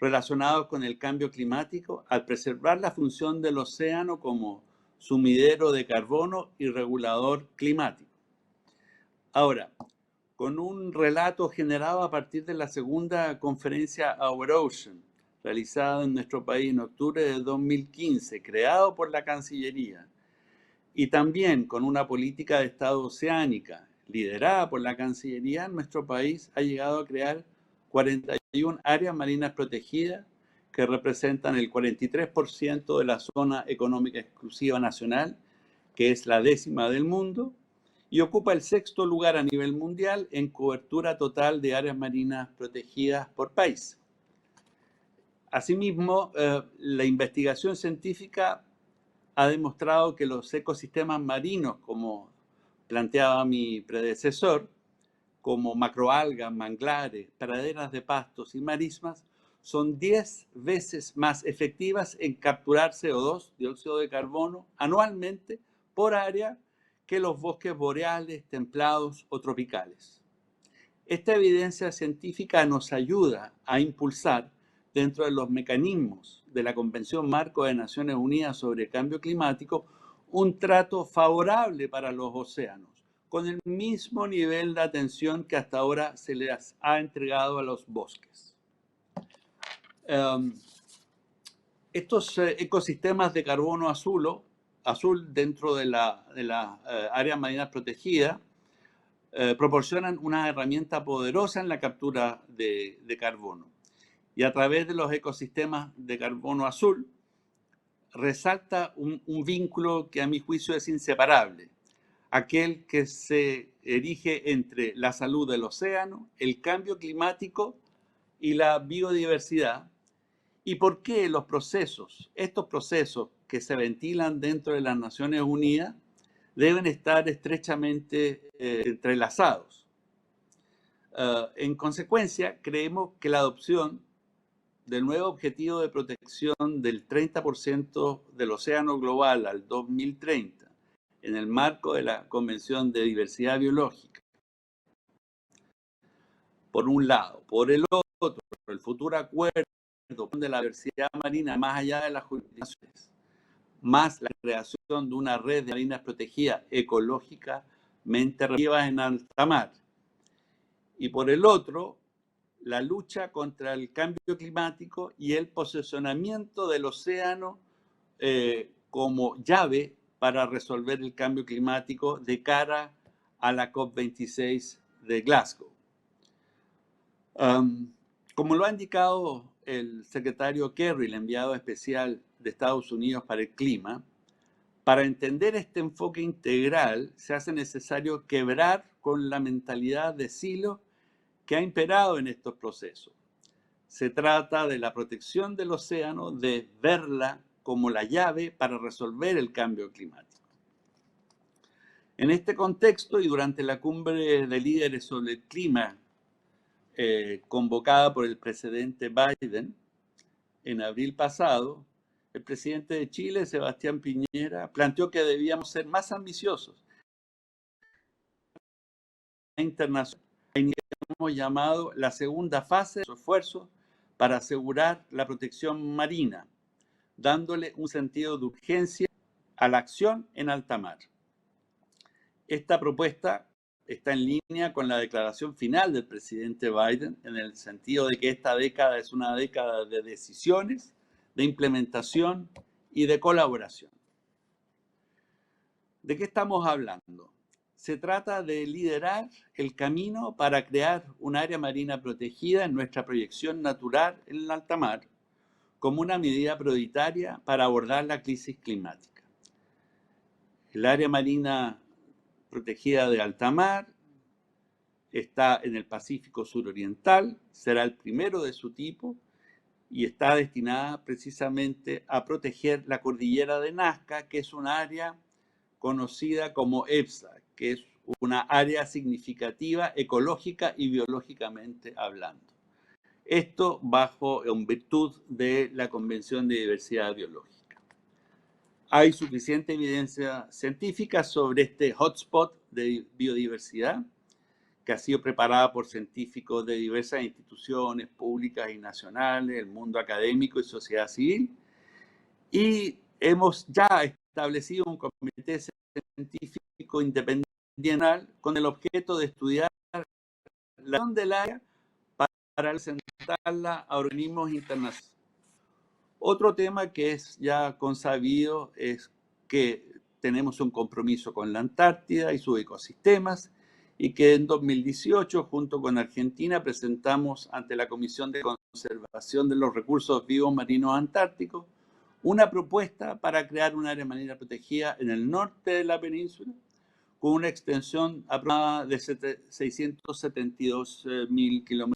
relacionados con el cambio climático al preservar la función del océano como sumidero de carbono y regulador climático. Ahora, con un relato generado a partir de la segunda conferencia Our Ocean, realizada en nuestro país en octubre de 2015, creado por la Cancillería, y también con una política de Estado oceánica liderada por la Cancillería, nuestro país ha llegado a crear 41 áreas marinas protegidas que representan el 43% de la zona económica exclusiva nacional, que es la 10ª del mundo, y ocupa el 6º lugar a nivel mundial en cobertura total de áreas marinas protegidas por país. Asimismo, la investigación científica ha demostrado que los ecosistemas marinos, como planteaba mi predecesor, como macroalgas, manglares, praderas de pastos y marismas, son 10 veces más efectivas en capturar CO2, dióxido de carbono, anualmente por área que los bosques boreales, templados o tropicales. Esta evidencia científica nos ayuda a impulsar, dentro de los mecanismos de la Convención Marco de Naciones Unidas sobre el Cambio Climático, un trato favorable para los océanos, con el mismo nivel de atención que hasta ahora se les ha entregado a los bosques. Estos ecosistemas de carbono azul dentro de la área marina protegida proporcionan una herramienta poderosa en la captura de carbono. Y a través de los ecosistemas de carbono azul resalta un vínculo que a mi juicio es inseparable, aquel que se erige entre la salud del océano, el cambio climático y la biodiversidad. ¿Y por qué estos procesos que se ventilan dentro de las Naciones Unidas deben estar estrechamente entrelazados? En consecuencia, creemos que la adopción del nuevo objetivo de protección del 30% del océano global al 2030, en el marco de la Convención de Diversidad Biológica, por un lado. Por el otro, el futuro acuerdo de la diversidad marina más allá de las jurisdicciones, más la creación de una red de marinas protegidas ecológicamente activas en alta mar. Y por el otro, la lucha contra el cambio climático y el posicionamiento del océano como llave para resolver el cambio climático de cara a la COP26 de Glasgow. Como lo ha indicado el secretario Kerry, el enviado especial de Estados Unidos para el clima, para entender este enfoque integral se hace necesario quebrar con la mentalidad de silo que ha imperado en estos procesos. Se trata de la protección del océano, de verla como la llave para resolver el cambio climático. En este contexto y durante la cumbre de líderes sobre el clima convocada por el presidente Biden en abril pasado, el presidente de Chile, Sebastián Piñera, planteó que debíamos ser más ambiciosos. Internacional, hemos llamado la segunda fase de su esfuerzo para asegurar la protección marina, dándole un sentido de urgencia a la acción en alta mar. Esta propuesta está en línea con la declaración final del presidente Biden en el sentido de que esta década es una década de decisiones, de implementación y de colaboración. ¿De qué estamos hablando? Se trata de liderar el camino para crear un área marina protegida en nuestra proyección natural en el alta mar como una medida prioritaria para abordar la crisis climática. El área marina protegida de alta mar está en el Pacífico suroriental, será el primero de su tipo y está destinada precisamente a proteger la cordillera de Nazca, que es un área conocida como EPSA, que es una área significativa ecológica y biológicamente hablando. Esto en virtud de la Convención de Diversidad Biológica. Hay suficiente evidencia científica sobre este hotspot de biodiversidad que ha sido preparada por científicos de diversas instituciones públicas y nacionales, el mundo académico y sociedad civil. Y hemos ya establecido un comité científico independiente con el objeto de estudiar la acción del área para presentarla a organismos internacionales. Otro tema que es ya consabido es que tenemos un compromiso con la Antártida y sus ecosistemas y que en 2018, junto con Argentina, presentamos ante la Comisión de Conservación de los Recursos Vivos Marinos Antárticos una propuesta para crear un área marina protegida en el norte de la península con una extensión aproximada de 672.000 kilómetros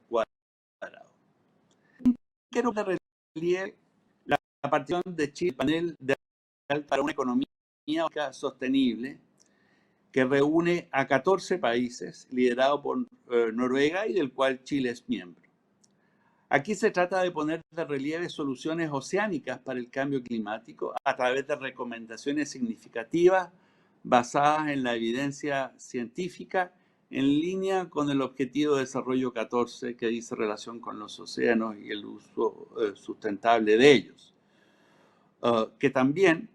cuadrados. Quiero que relieve la participación de Chile, panel de para una economía sostenible que reúne a 14 países, liderado por Noruega y del cual Chile es miembro. Aquí se trata de poner de relieve soluciones oceánicas para el cambio climático a través de recomendaciones significativas basadas en la evidencia científica en línea con el Objetivo de Desarrollo 14 que dice relación con los océanos y el uso sustentable de ellos. Que también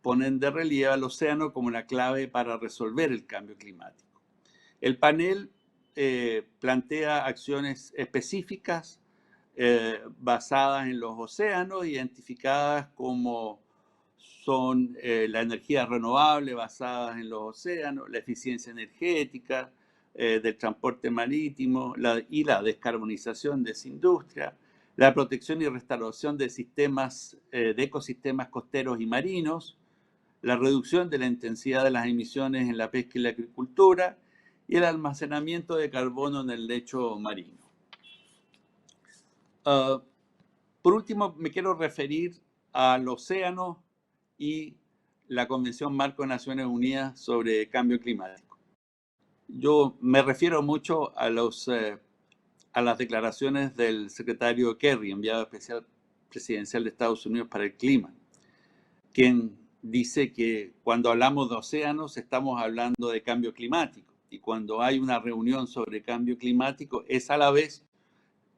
ponen de relieve al océano como la clave para resolver el cambio climático. El panel plantea acciones específicas basadas en los océanos, identificadas como son la energía renovable basada en los océanos, la eficiencia energética del transporte marítimo y la descarbonización de esa industria, la protección y restauración de ecosistemas costeros y marinos, la reducción de la intensidad de las emisiones en la pesca y la agricultura y el almacenamiento de carbono en el lecho marino. Por último, me quiero referir al océano y la Convención Marco de Naciones Unidas sobre Cambio Climático. Yo me refiero mucho a las declaraciones del secretario Kerry, enviado especial presidencial de Estados Unidos para el clima, quien dice que cuando hablamos de océanos estamos hablando de cambio climático, y cuando hay una reunión sobre cambio climático es a la vez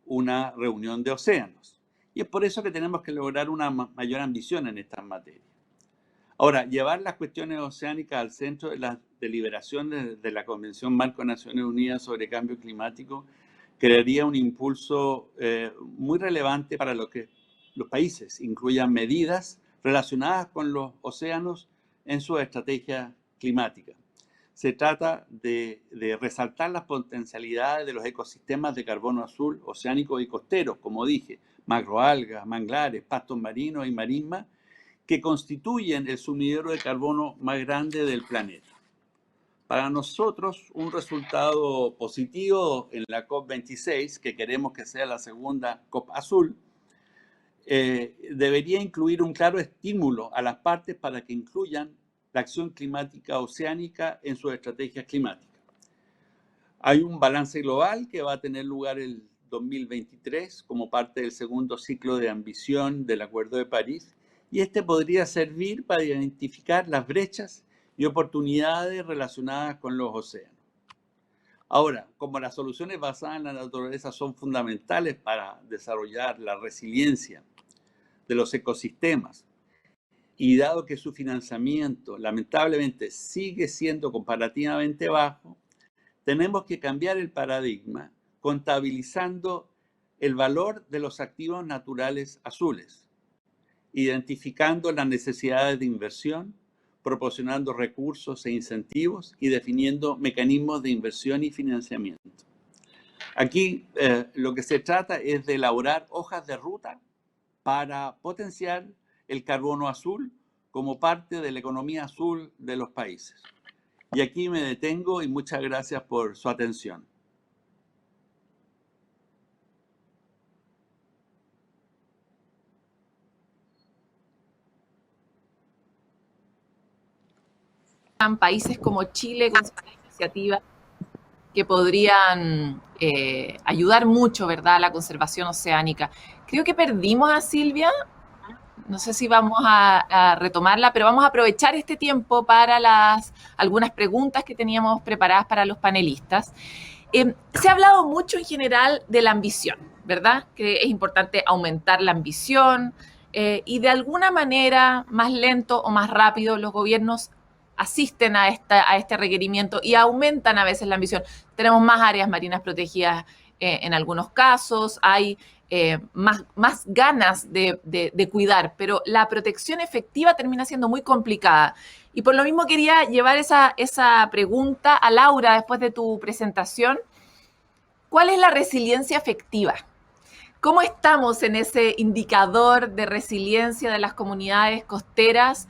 una reunión de océanos. Y es por eso que tenemos que lograr una mayor ambición en estas materias. Ahora, llevar las cuestiones oceánicas al centro de las deliberaciones de la Convención Marco de Naciones Unidas sobre Cambio Climático crearía un impulso muy relevante para lo que los países incluyan medidas relacionadas con los océanos en su estrategia climática. Se trata de resaltar las potencialidades de los ecosistemas de carbono azul, oceánicos y costeros, como dije, macroalgas, manglares, pastos marinos y marismas, que constituyen el sumidero de carbono más grande del planeta. Para nosotros, un resultado positivo en la COP26, que queremos que sea la segunda COP azul, debería incluir un claro estímulo a las partes para que incluyan la acción climática oceánica en sus estrategias climáticas. Hay un balance global que va a tener lugar el 2023 como parte del segundo ciclo de ambición del Acuerdo de París, y este podría servir para identificar las brechas y oportunidades relacionadas con los océanos. Ahora, como las soluciones basadas en la naturaleza son fundamentales para desarrollar la resiliencia de los ecosistemas, y dado que su financiamiento lamentablemente sigue siendo comparativamente bajo, tenemos que cambiar el paradigma contabilizando el valor de los activos naturales azules, identificando las necesidades de inversión, proporcionando recursos e incentivos y definiendo mecanismos de inversión y financiamiento. Aquí lo que se trata es de elaborar hojas de ruta para potenciar el carbono azul como parte de la economía azul de los países. Y aquí me detengo y muchas gracias por su atención. Países como Chile con iniciativas que podrían ayudar mucho, ¿verdad?, a la conservación oceánica. Creo que perdimos a Silvia. No sé si vamos a retomarla, pero vamos a aprovechar este tiempo para algunas preguntas que teníamos preparadas para los panelistas. Se ha hablado mucho en general de la ambición, ¿verdad? Que es importante aumentar la ambición y de alguna manera, más lento o más rápido, los gobiernos asisten a este requerimiento y aumentan a veces la ambición. Tenemos más áreas marinas protegidas en algunos casos, hay más ganas de cuidar, pero la protección efectiva termina siendo muy complicada. Y por lo mismo quería llevar esa pregunta a Laura después de tu presentación. ¿Cuál es la resiliencia efectiva? ¿Cómo estamos en ese indicador de resiliencia de las comunidades costeras?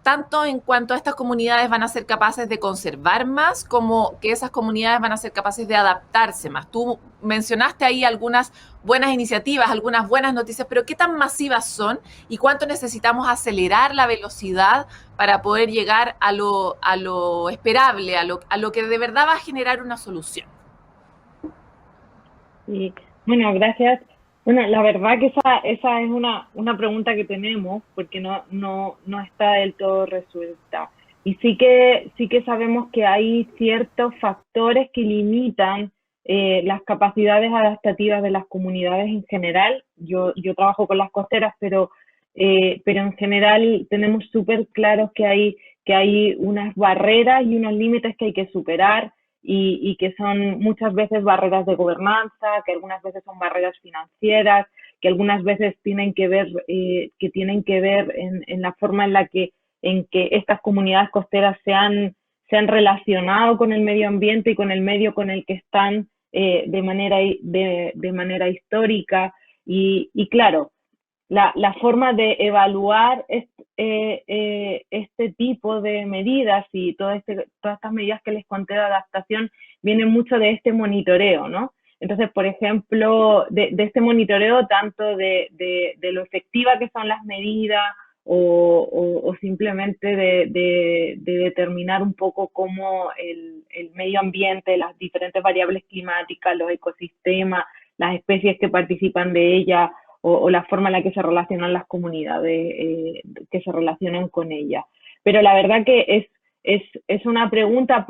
Tanto en cuanto a estas comunidades van a ser capaces de conservar más, como que esas comunidades van a ser capaces de adaptarse más. Tú mencionaste ahí algunas buenas iniciativas, algunas buenas noticias, pero ¿qué tan masivas son y cuánto necesitamos acelerar la velocidad para poder llegar a lo esperable, a lo que de verdad va a generar una solución? Sí. Bueno, gracias. Bueno, la verdad que esa es una pregunta que tenemos porque no está del todo resuelta. Y sí que sabemos que hay ciertos factores que limitan las capacidades adaptativas de las comunidades en general. Yo trabajo con las costeras, pero pero en general tenemos súper claros que hay unas barreras y unos límites que hay que superar y que son muchas veces barreras de gobernanza, que algunas veces son barreras financieras, que algunas veces tienen que ver en la forma en que estas comunidades costeras se han relacionado con el medio ambiente y con el medio con el que están de manera histórica. Y claro, la forma de evaluar este tipo de medidas y todas estas medidas que les conté de adaptación vienen mucho de este monitoreo, ¿no? Entonces, por ejemplo, de este monitoreo tanto de lo efectiva que son las medidas o simplemente de determinar un poco cómo el medio ambiente, las diferentes variables climáticas, los ecosistemas, las especies que participan de ella o la forma en la que se relacionan las comunidades que se relacionan con ella. Pero la verdad que es una pregunta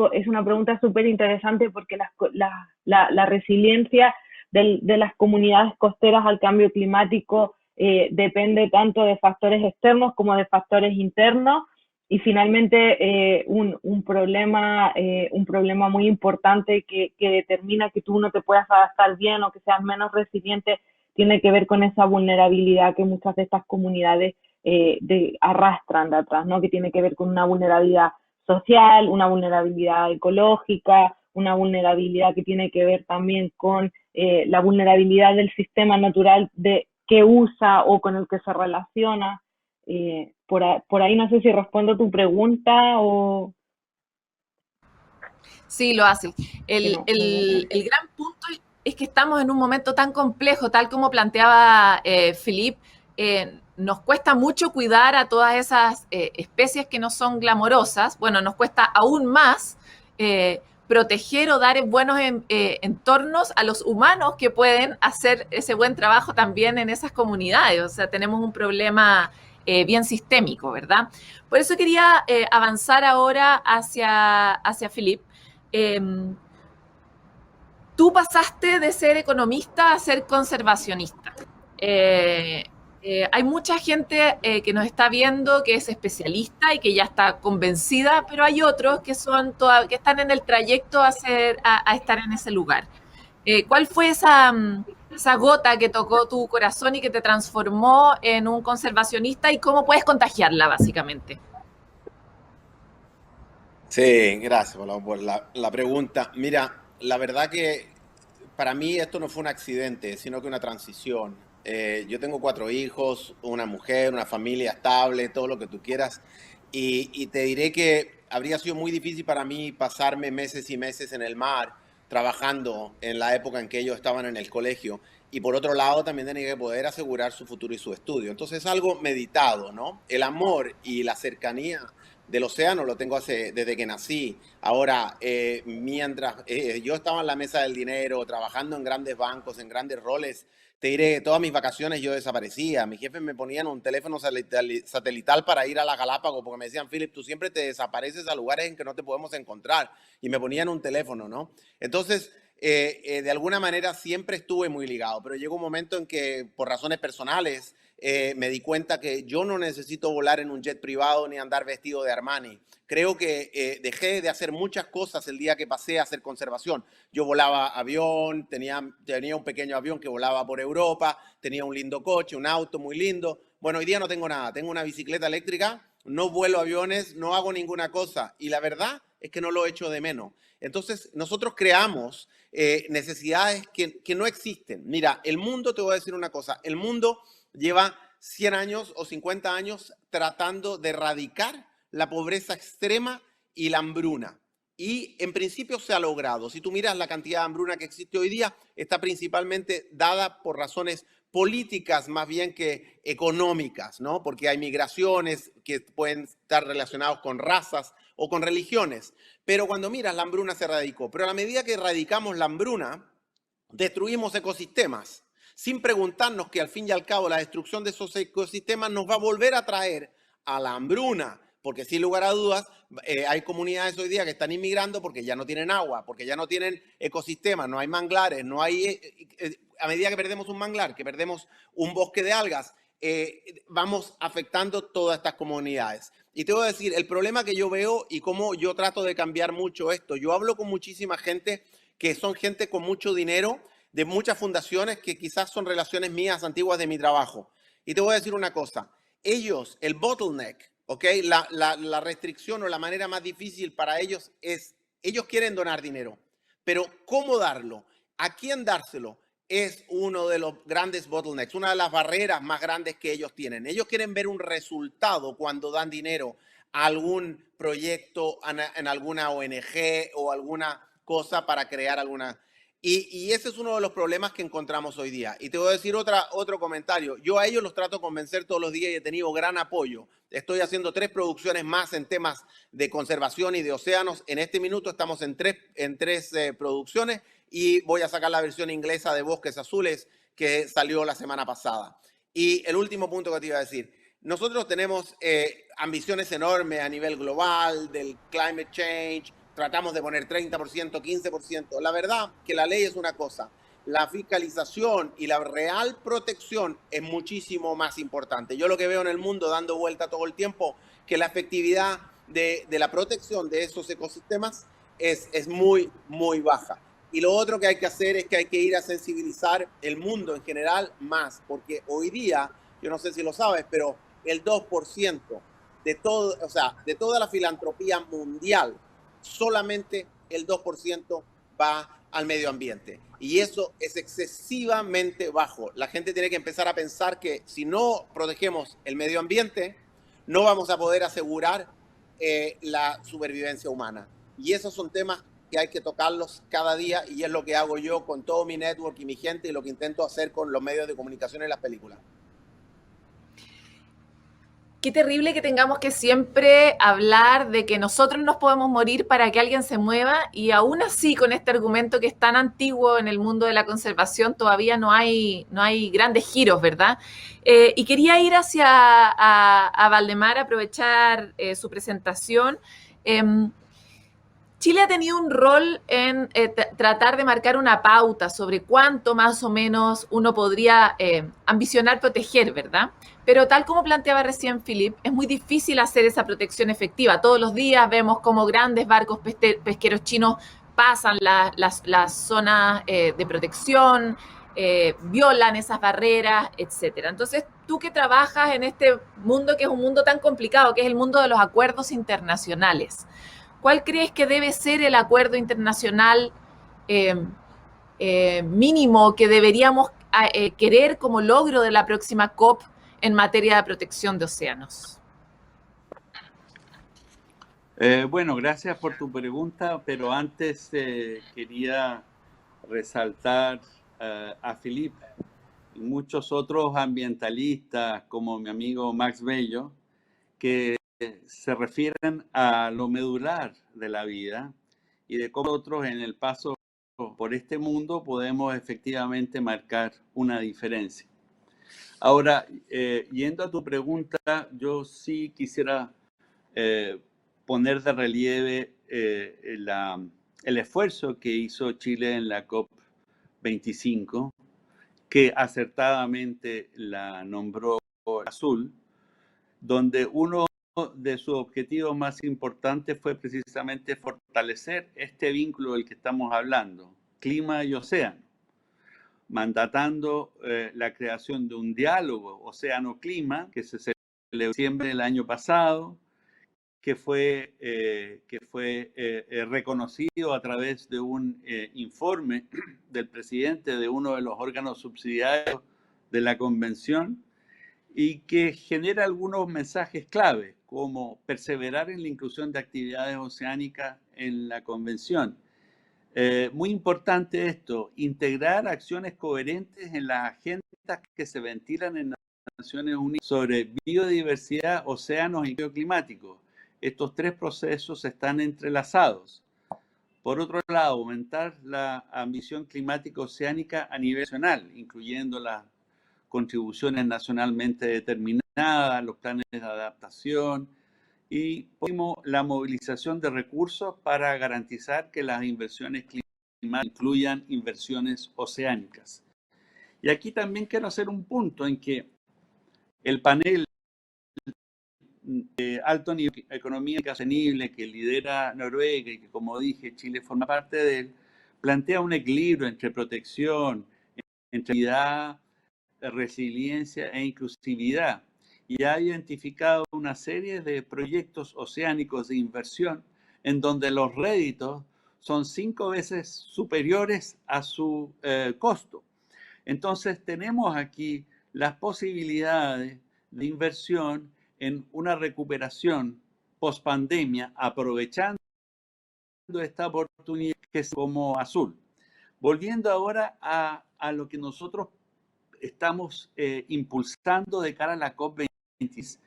súper interesante porque la resiliencia de las comunidades costeras al cambio climático depende tanto de factores externos como de factores internos y finalmente un problema muy importante que determina que tú no te puedas adaptar bien o que seas menos resiliente tiene que ver con esa vulnerabilidad que muchas de estas comunidades arrastran de atrás, ¿no? Que tiene que ver con una vulnerabilidad social, una vulnerabilidad ecológica, una vulnerabilidad que tiene que ver también con la vulnerabilidad del sistema natural que usa o con el que se relaciona. Por ahí no sé si respondo tu pregunta o... Sí, lo hace. El gran punto es que estamos en un momento tan complejo, tal como planteaba Philippe, nos cuesta mucho cuidar a todas esas especies que no son glamorosas. Bueno, nos cuesta aún más proteger o dar buenos entornos a los humanos que pueden hacer ese buen trabajo también en esas comunidades. O sea, tenemos un problema bien sistémico, ¿verdad? Por eso quería avanzar ahora hacia Philippe. Tú pasaste de ser economista a ser conservacionista. Hay mucha gente que nos está viendo que es especialista y que ya está convencida, pero hay otros que están en el trayecto a estar en ese lugar. ¿Cuál fue esa gota que tocó tu corazón y que te transformó en un conservacionista y cómo puedes contagiarla, básicamente? Sí, gracias por la pregunta. Mira, la verdad que para mí esto no fue un accidente, sino que una transición. Yo tengo 4 hijos, una mujer, una familia estable, todo lo que tú quieras. Y te diré que habría sido muy difícil para mí pasarme meses y meses en el mar trabajando en la época en que ellos estaban en el colegio. Y por otro lado también tenía que poder asegurar su futuro y su estudio. Entonces es algo meditado, ¿no? El amor y la cercanía del océano lo tengo desde que nací. Ahora, mientras yo estaba en la mesa del dinero, trabajando en grandes bancos, en grandes roles, te diré que todas mis vacaciones yo desaparecía. Mis jefes me ponían un teléfono satelital para ir a la Galápagos porque me decían, Philip, tú siempre te desapareces a lugares en que no te podemos encontrar. Y me ponían un teléfono, ¿no? Entonces, de alguna manera siempre estuve muy ligado, pero llegó un momento en que por razones personales me di cuenta que yo no necesito volar en un jet privado ni andar vestido de Armani. Creo que dejé de hacer muchas cosas el día que pasé a hacer conservación. Yo volaba avión, tenía un pequeño avión que volaba por Europa, tenía un lindo coche, un auto muy lindo. Bueno, hoy día no tengo nada, tengo una bicicleta eléctrica, no vuelo aviones, no hago ninguna cosa y la verdad es que no lo echo de menos. Entonces, nosotros creamos necesidades que no existen. Mira, el mundo, te voy a decir una cosa, el mundo lleva 100 años o 50 años tratando de erradicar la pobreza extrema y la hambruna. Y en principio se ha logrado. Si tú miras la cantidad de hambruna que existe hoy día, está principalmente dada por razones políticas más bien que económicas, ¿no? Porque hay migraciones que pueden estar relacionadas con razas o con religiones. Pero cuando miras, la hambruna se erradicó. Pero a la medida que erradicamos la hambruna, destruimos ecosistemas, sin preguntarnos que al fin y al cabo la destrucción de esos ecosistemas nos va a volver a traer a la hambruna. Porque sin lugar a dudas, hay comunidades hoy día que están inmigrando porque ya no tienen agua, porque ya no tienen ecosistemas, no hay manglares, no hay... a medida que perdemos un manglar, que perdemos un bosque de algas, vamos afectando todas estas comunidades. Y te voy a decir, el problema que yo veo y cómo yo trato de cambiar mucho esto, yo hablo con muchísima gente que son gente con mucho dinero, de muchas fundaciones que quizás son relaciones mías antiguas de mi trabajo. Y te voy a decir una cosa, ellos, el bottleneck, ¿ok? La restricción o la manera más difícil para ellos es, ellos quieren donar dinero, pero ¿cómo darlo? ¿A quién dárselo? Es uno de los grandes bottlenecks, una de las barreras más grandes que ellos tienen. Ellos quieren ver un resultado cuando dan dinero a algún proyecto, en alguna ONG o alguna cosa para crear alguna... Y ese es uno de los problemas que encontramos hoy día. Y te voy a decir otro comentario. Yo a ellos los trato de convencer todos los días y he tenido gran apoyo. Estoy haciendo 3 producciones más en temas de conservación y de océanos. En este minuto estamos en tres producciones y voy a sacar la versión inglesa de Bosques Azules que salió la semana pasada. Y el último punto que te iba a decir. Nosotros tenemos ambiciones enormes a nivel global del climate change. Tratamos de poner 30%, 15%. La verdad que la ley es una cosa. La fiscalización y la real protección es muchísimo más importante. Yo lo que veo en el mundo dando vuelta todo el tiempo, que la efectividad de la protección de esos ecosistemas es muy, muy baja. Y lo otro que hay que hacer es que hay que ir a sensibilizar el mundo en general más, porque hoy día, yo no sé si lo sabes, pero el 2% de todo, o sea, de toda la filantropía mundial, solamente el 2% va al medio ambiente. Y eso es excesivamente bajo. La gente tiene que empezar a pensar que si no protegemos el medio ambiente, no vamos a poder asegurar la supervivencia humana. Y esos son temas que hay que tocarlos cada día y es lo que hago yo con todo mi network y mi gente y lo que intento hacer con los medios de comunicación y las películas. Qué terrible que tengamos que siempre hablar de que nosotros nos podemos morir para que alguien se mueva y aún así con este argumento que es tan antiguo en el mundo de la conservación todavía no hay grandes giros, ¿verdad? Y quería ir hacia a Valdemar, aprovechar su presentación. Chile ha tenido un rol en tratar de marcar una pauta sobre cuánto más o menos uno podría ambicionar proteger, ¿verdad? Pero tal como planteaba recién Philip, es muy difícil hacer esa protección efectiva. Todos los días vemos cómo grandes barcos pesqueros chinos pasan las zonas de protección, violan esas barreras, etcétera. Entonces, tú que trabajas en este mundo que es un mundo tan complicado, que es el mundo de los acuerdos internacionales, ¿cuál crees que debe ser el acuerdo internacional mínimo que deberíamos querer como logro de la próxima COP en materia de protección de océanos? Bueno, gracias por tu pregunta, pero antes quería resaltar a Philip y muchos otros ambientalistas como mi amigo Max Bello, que se refieren a lo medular de la vida y de cómo nosotros en el paso por este mundo podemos efectivamente marcar una diferencia. Ahora, yendo a tu pregunta, yo sí quisiera poner de relieve el esfuerzo que hizo Chile en la COP25, que acertadamente la nombró azul, donde uno de sus objetivos más importantes fue precisamente fortalecer este vínculo del que estamos hablando, clima y océano, mandatando la creación de un diálogo océano-clima que se celebró en diciembre del año pasado, que fue reconocido a través de un informe del presidente de uno de los órganos subsidiarios de la convención, y que genera algunos mensajes clave, como perseverar en la inclusión de actividades oceánicas en la convención. Muy importante esto, integrar acciones coherentes en las agendas que se ventilan en las Naciones Unidas sobre biodiversidad, océanos y cambio climático. Estos 3 procesos están entrelazados. Por otro lado, aumentar la ambición climática oceánica a nivel nacional, incluyendo las contribuciones nacionalmente determinadas, los planes de adaptación y, por último, la movilización de recursos para garantizar que las inversiones climáticas incluyan inversiones oceánicas. Y aquí también quiero hacer un punto en que El panel de alto nivel de economía sostenible que lidera Noruega y que, como dije, Chile forma parte de él, plantea un equilibrio entre protección, entre equidad, resiliencia e inclusividad, y ha identificado una serie de proyectos oceánicos de inversión en donde los réditos son 5 veces superiores a su costo. Entonces tenemos aquí las posibilidades de inversión en una recuperación post pandemia, aprovechando esta oportunidad que es como azul. Volviendo ahora a lo que nosotros estamos impulsando de cara a la COP26.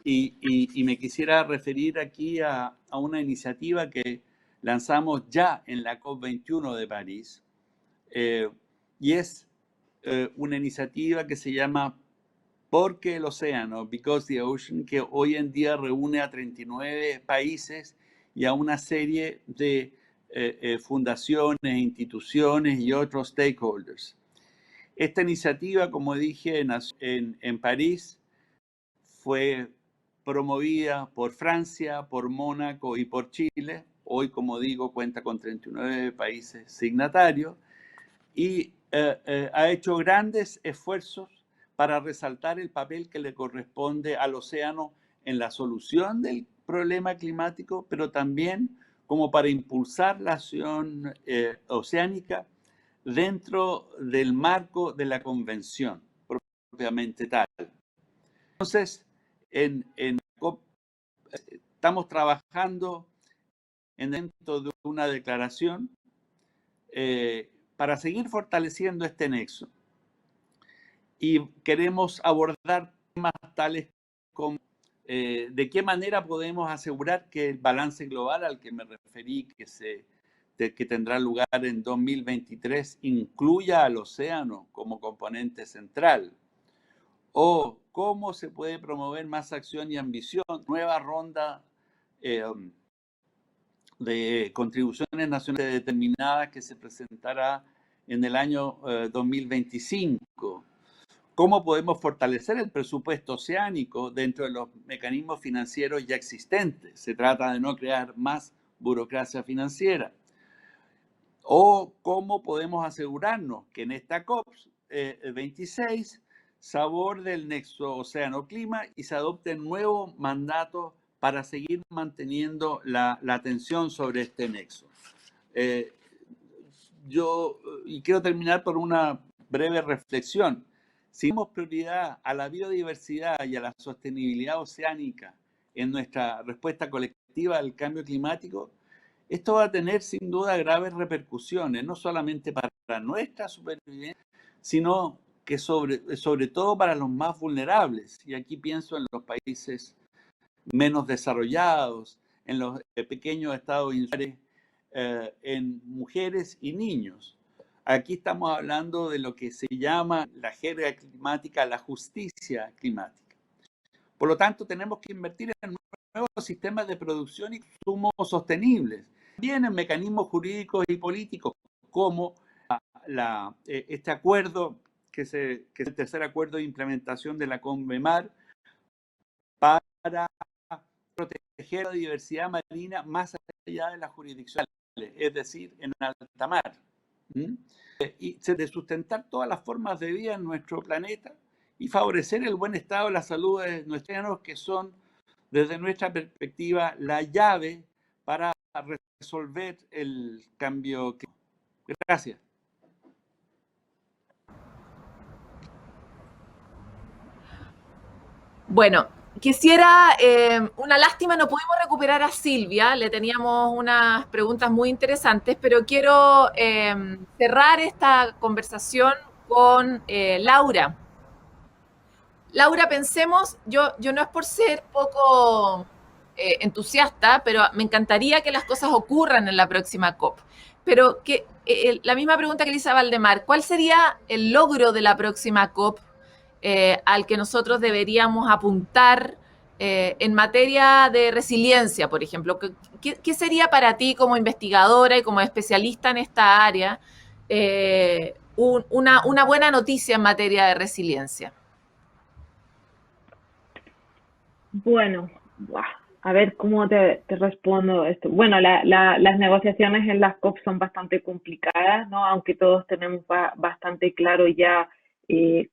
Y me quisiera referir aquí a una iniciativa que lanzamos ya en la COP21 de París, y es una iniciativa que se llama Porque el Océano, Because the Ocean, que hoy en día reúne a 39 países y a una serie de fundaciones, instituciones y otros stakeholders. Esta iniciativa, como dije, en París, fue promovida por Francia, por Mónaco y por Chile. Hoy, como digo, cuenta con 39 países signatarios y ha hecho grandes esfuerzos para resaltar el papel que le corresponde al océano en la solución del problema climático, pero también como para impulsar la acción oceánica dentro del marco de la convención propiamente tal. Entonces, en COP estamos trabajando dentro de una declaración para seguir fortaleciendo este nexo. Y queremos abordar temas tales como de qué manera podemos asegurar que el balance global al que me referí, que tendrá lugar en 2023, incluya al océano como componente central. O cómo se puede promover más acción y ambición, nueva ronda de contribuciones nacionales determinadas que se presentará en el año 2025. ¿Cómo podemos fortalecer el presupuesto oceánico dentro de los mecanismos financieros ya existentes? Se trata de no crear más burocracia financiera. O cómo podemos asegurarnos que en esta COP26 se aborde el nexo océano-clima y se adopten nuevos mandatos para seguir manteniendo la atención sobre este nexo. Y quiero terminar por una breve reflexión. Si damos prioridad a la biodiversidad y a la sostenibilidad oceánica en nuestra respuesta colectiva al cambio climático, esto va a tener sin duda graves repercusiones, no solamente para nuestra supervivencia, sino que sobre todo para los más vulnerables. Y aquí pienso en los países menos desarrollados, en los pequeños estados insulares, en mujeres y niños. Aquí estamos hablando de lo que se llama la jerga climática, la justicia climática. Por lo tanto, tenemos que invertir en nuevos sistemas de producción y consumo sostenibles, también en mecanismos jurídicos y políticos, como este acuerdo, que es el tercer acuerdo de implementación de la CONVEMAR, para proteger la diversidad marina más allá de las jurisdicciones, es decir, en alta mar. Y de sustentar todas las formas de vida en nuestro planeta y favorecer el buen estado de la salud de nuestros ciudadanos, que son, desde nuestra perspectiva, la llave para resolver el cambio climático. Gracias. Bueno, quisiera, una lástima, no pudimos recuperar a Silvia, le teníamos unas preguntas muy interesantes, pero quiero cerrar esta conversación con Laura. Laura, pensemos, yo no es por ser poco entusiasta, pero me encantaría que las cosas ocurran en la próxima COP. Pero la misma pregunta que le hice a Valdemar, ¿cuál sería el logro de la próxima COP al que nosotros deberíamos apuntar en materia de resiliencia, por ejemplo? ¿Qué sería para ti como investigadora y como especialista en esta área una buena noticia en materia de resiliencia? Bueno, a ver cómo te respondo esto. Bueno, las negociaciones en las COP son bastante complicadas, ¿no? Aunque todos tenemos bastante claro ya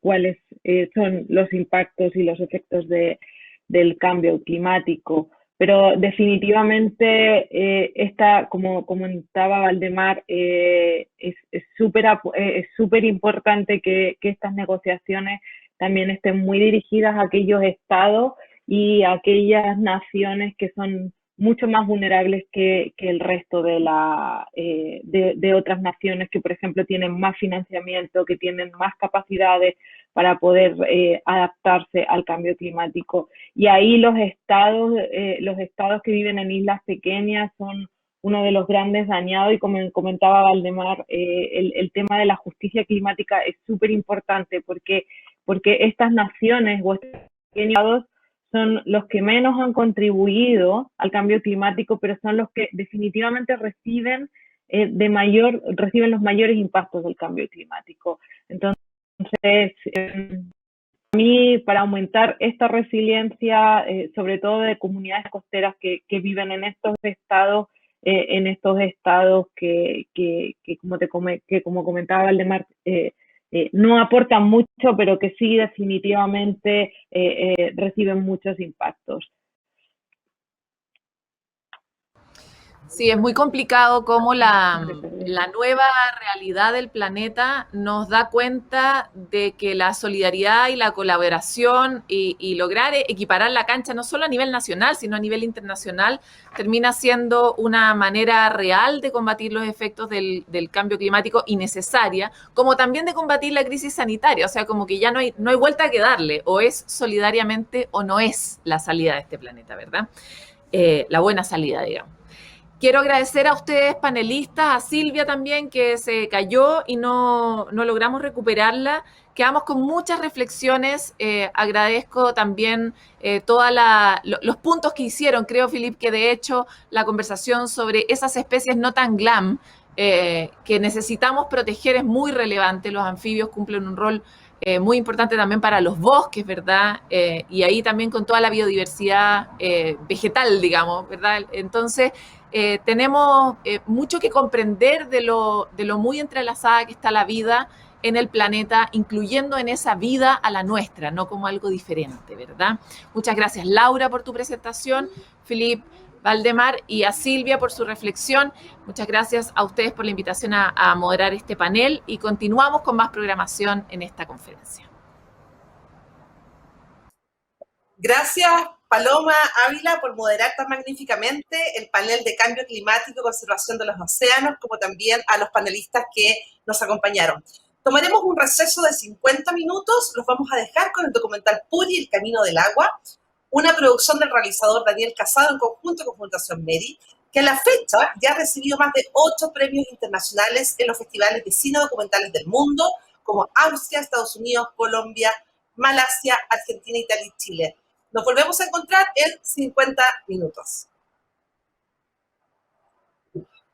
cuáles son los impactos y los efectos del cambio climático. Pero definitivamente como comentaba Valdemar, es súper importante que estas negociaciones también estén muy dirigidas a aquellos estados y a aquellas naciones que son mucho más vulnerables que el resto de otras naciones que, por ejemplo, tienen más financiamiento, que tienen más capacidades para poder adaptarse al cambio climático. Y ahí los estados que viven en islas pequeñas son uno de los grandes dañados, y como comentaba Valdemar, el tema de la justicia climática es súper importante porque estas naciones o estos pequeños son los que menos han contribuido al cambio climático, pero son los que definitivamente reciben los mayores impactos del cambio climático. Entonces, a mí, para aumentar esta resiliencia, sobre todo de comunidades costeras que viven en estos estados, como comentaba Valdemar, no aportan mucho, pero que sí definitivamente reciben muchos impactos. Sí, es muy complicado cómo la nueva realidad del planeta nos da cuenta de que la solidaridad y la colaboración y lograr equiparar la cancha no solo a nivel nacional, sino a nivel internacional, termina siendo una manera real de combatir los efectos del cambio climático y necesaria, como también de combatir la crisis sanitaria. O sea, como que ya no hay vuelta que darle, o es solidariamente o no es la salida de este planeta, ¿verdad? La buena salida, digamos. Quiero agradecer a ustedes, panelistas, a Silvia también, que se cayó y no logramos recuperarla. Quedamos con muchas reflexiones. Agradezco también todos los puntos que hicieron. Creo, Philippe, que de hecho la conversación sobre esas especies no tan glam que necesitamos proteger es muy relevante. Los anfibios cumplen un rol muy importante también para los bosques, ¿verdad? Y ahí también con toda la biodiversidad vegetal, digamos, ¿verdad? Entonces, tenemos mucho que comprender de lo muy entrelazada que está la vida en el planeta, incluyendo en esa vida a la nuestra, no como algo diferente, ¿verdad? Muchas gracias, Laura, por tu presentación, Philippe, Valdemar, y a Silvia por su reflexión. Muchas gracias a ustedes por la invitación a moderar este panel, y continuamos con más programación en esta conferencia. Gracias, Paloma Ávila, por moderar tan magníficamente el panel de cambio climático y conservación de los océanos, como también a los panelistas que nos acompañaron. Tomaremos un receso de 50 minutos, los vamos a dejar con el documental Puri, El Camino del Agua, una producción del realizador Daniel Casado en conjunto con Fundación MEDI, que a la fecha ya ha recibido más de 8 premios internacionales en los festivales de cine documentales del mundo, como Austria, Estados Unidos, Colombia, Malasia, Argentina, Italia y Chile. Nos volvemos a encontrar en 50 minutos.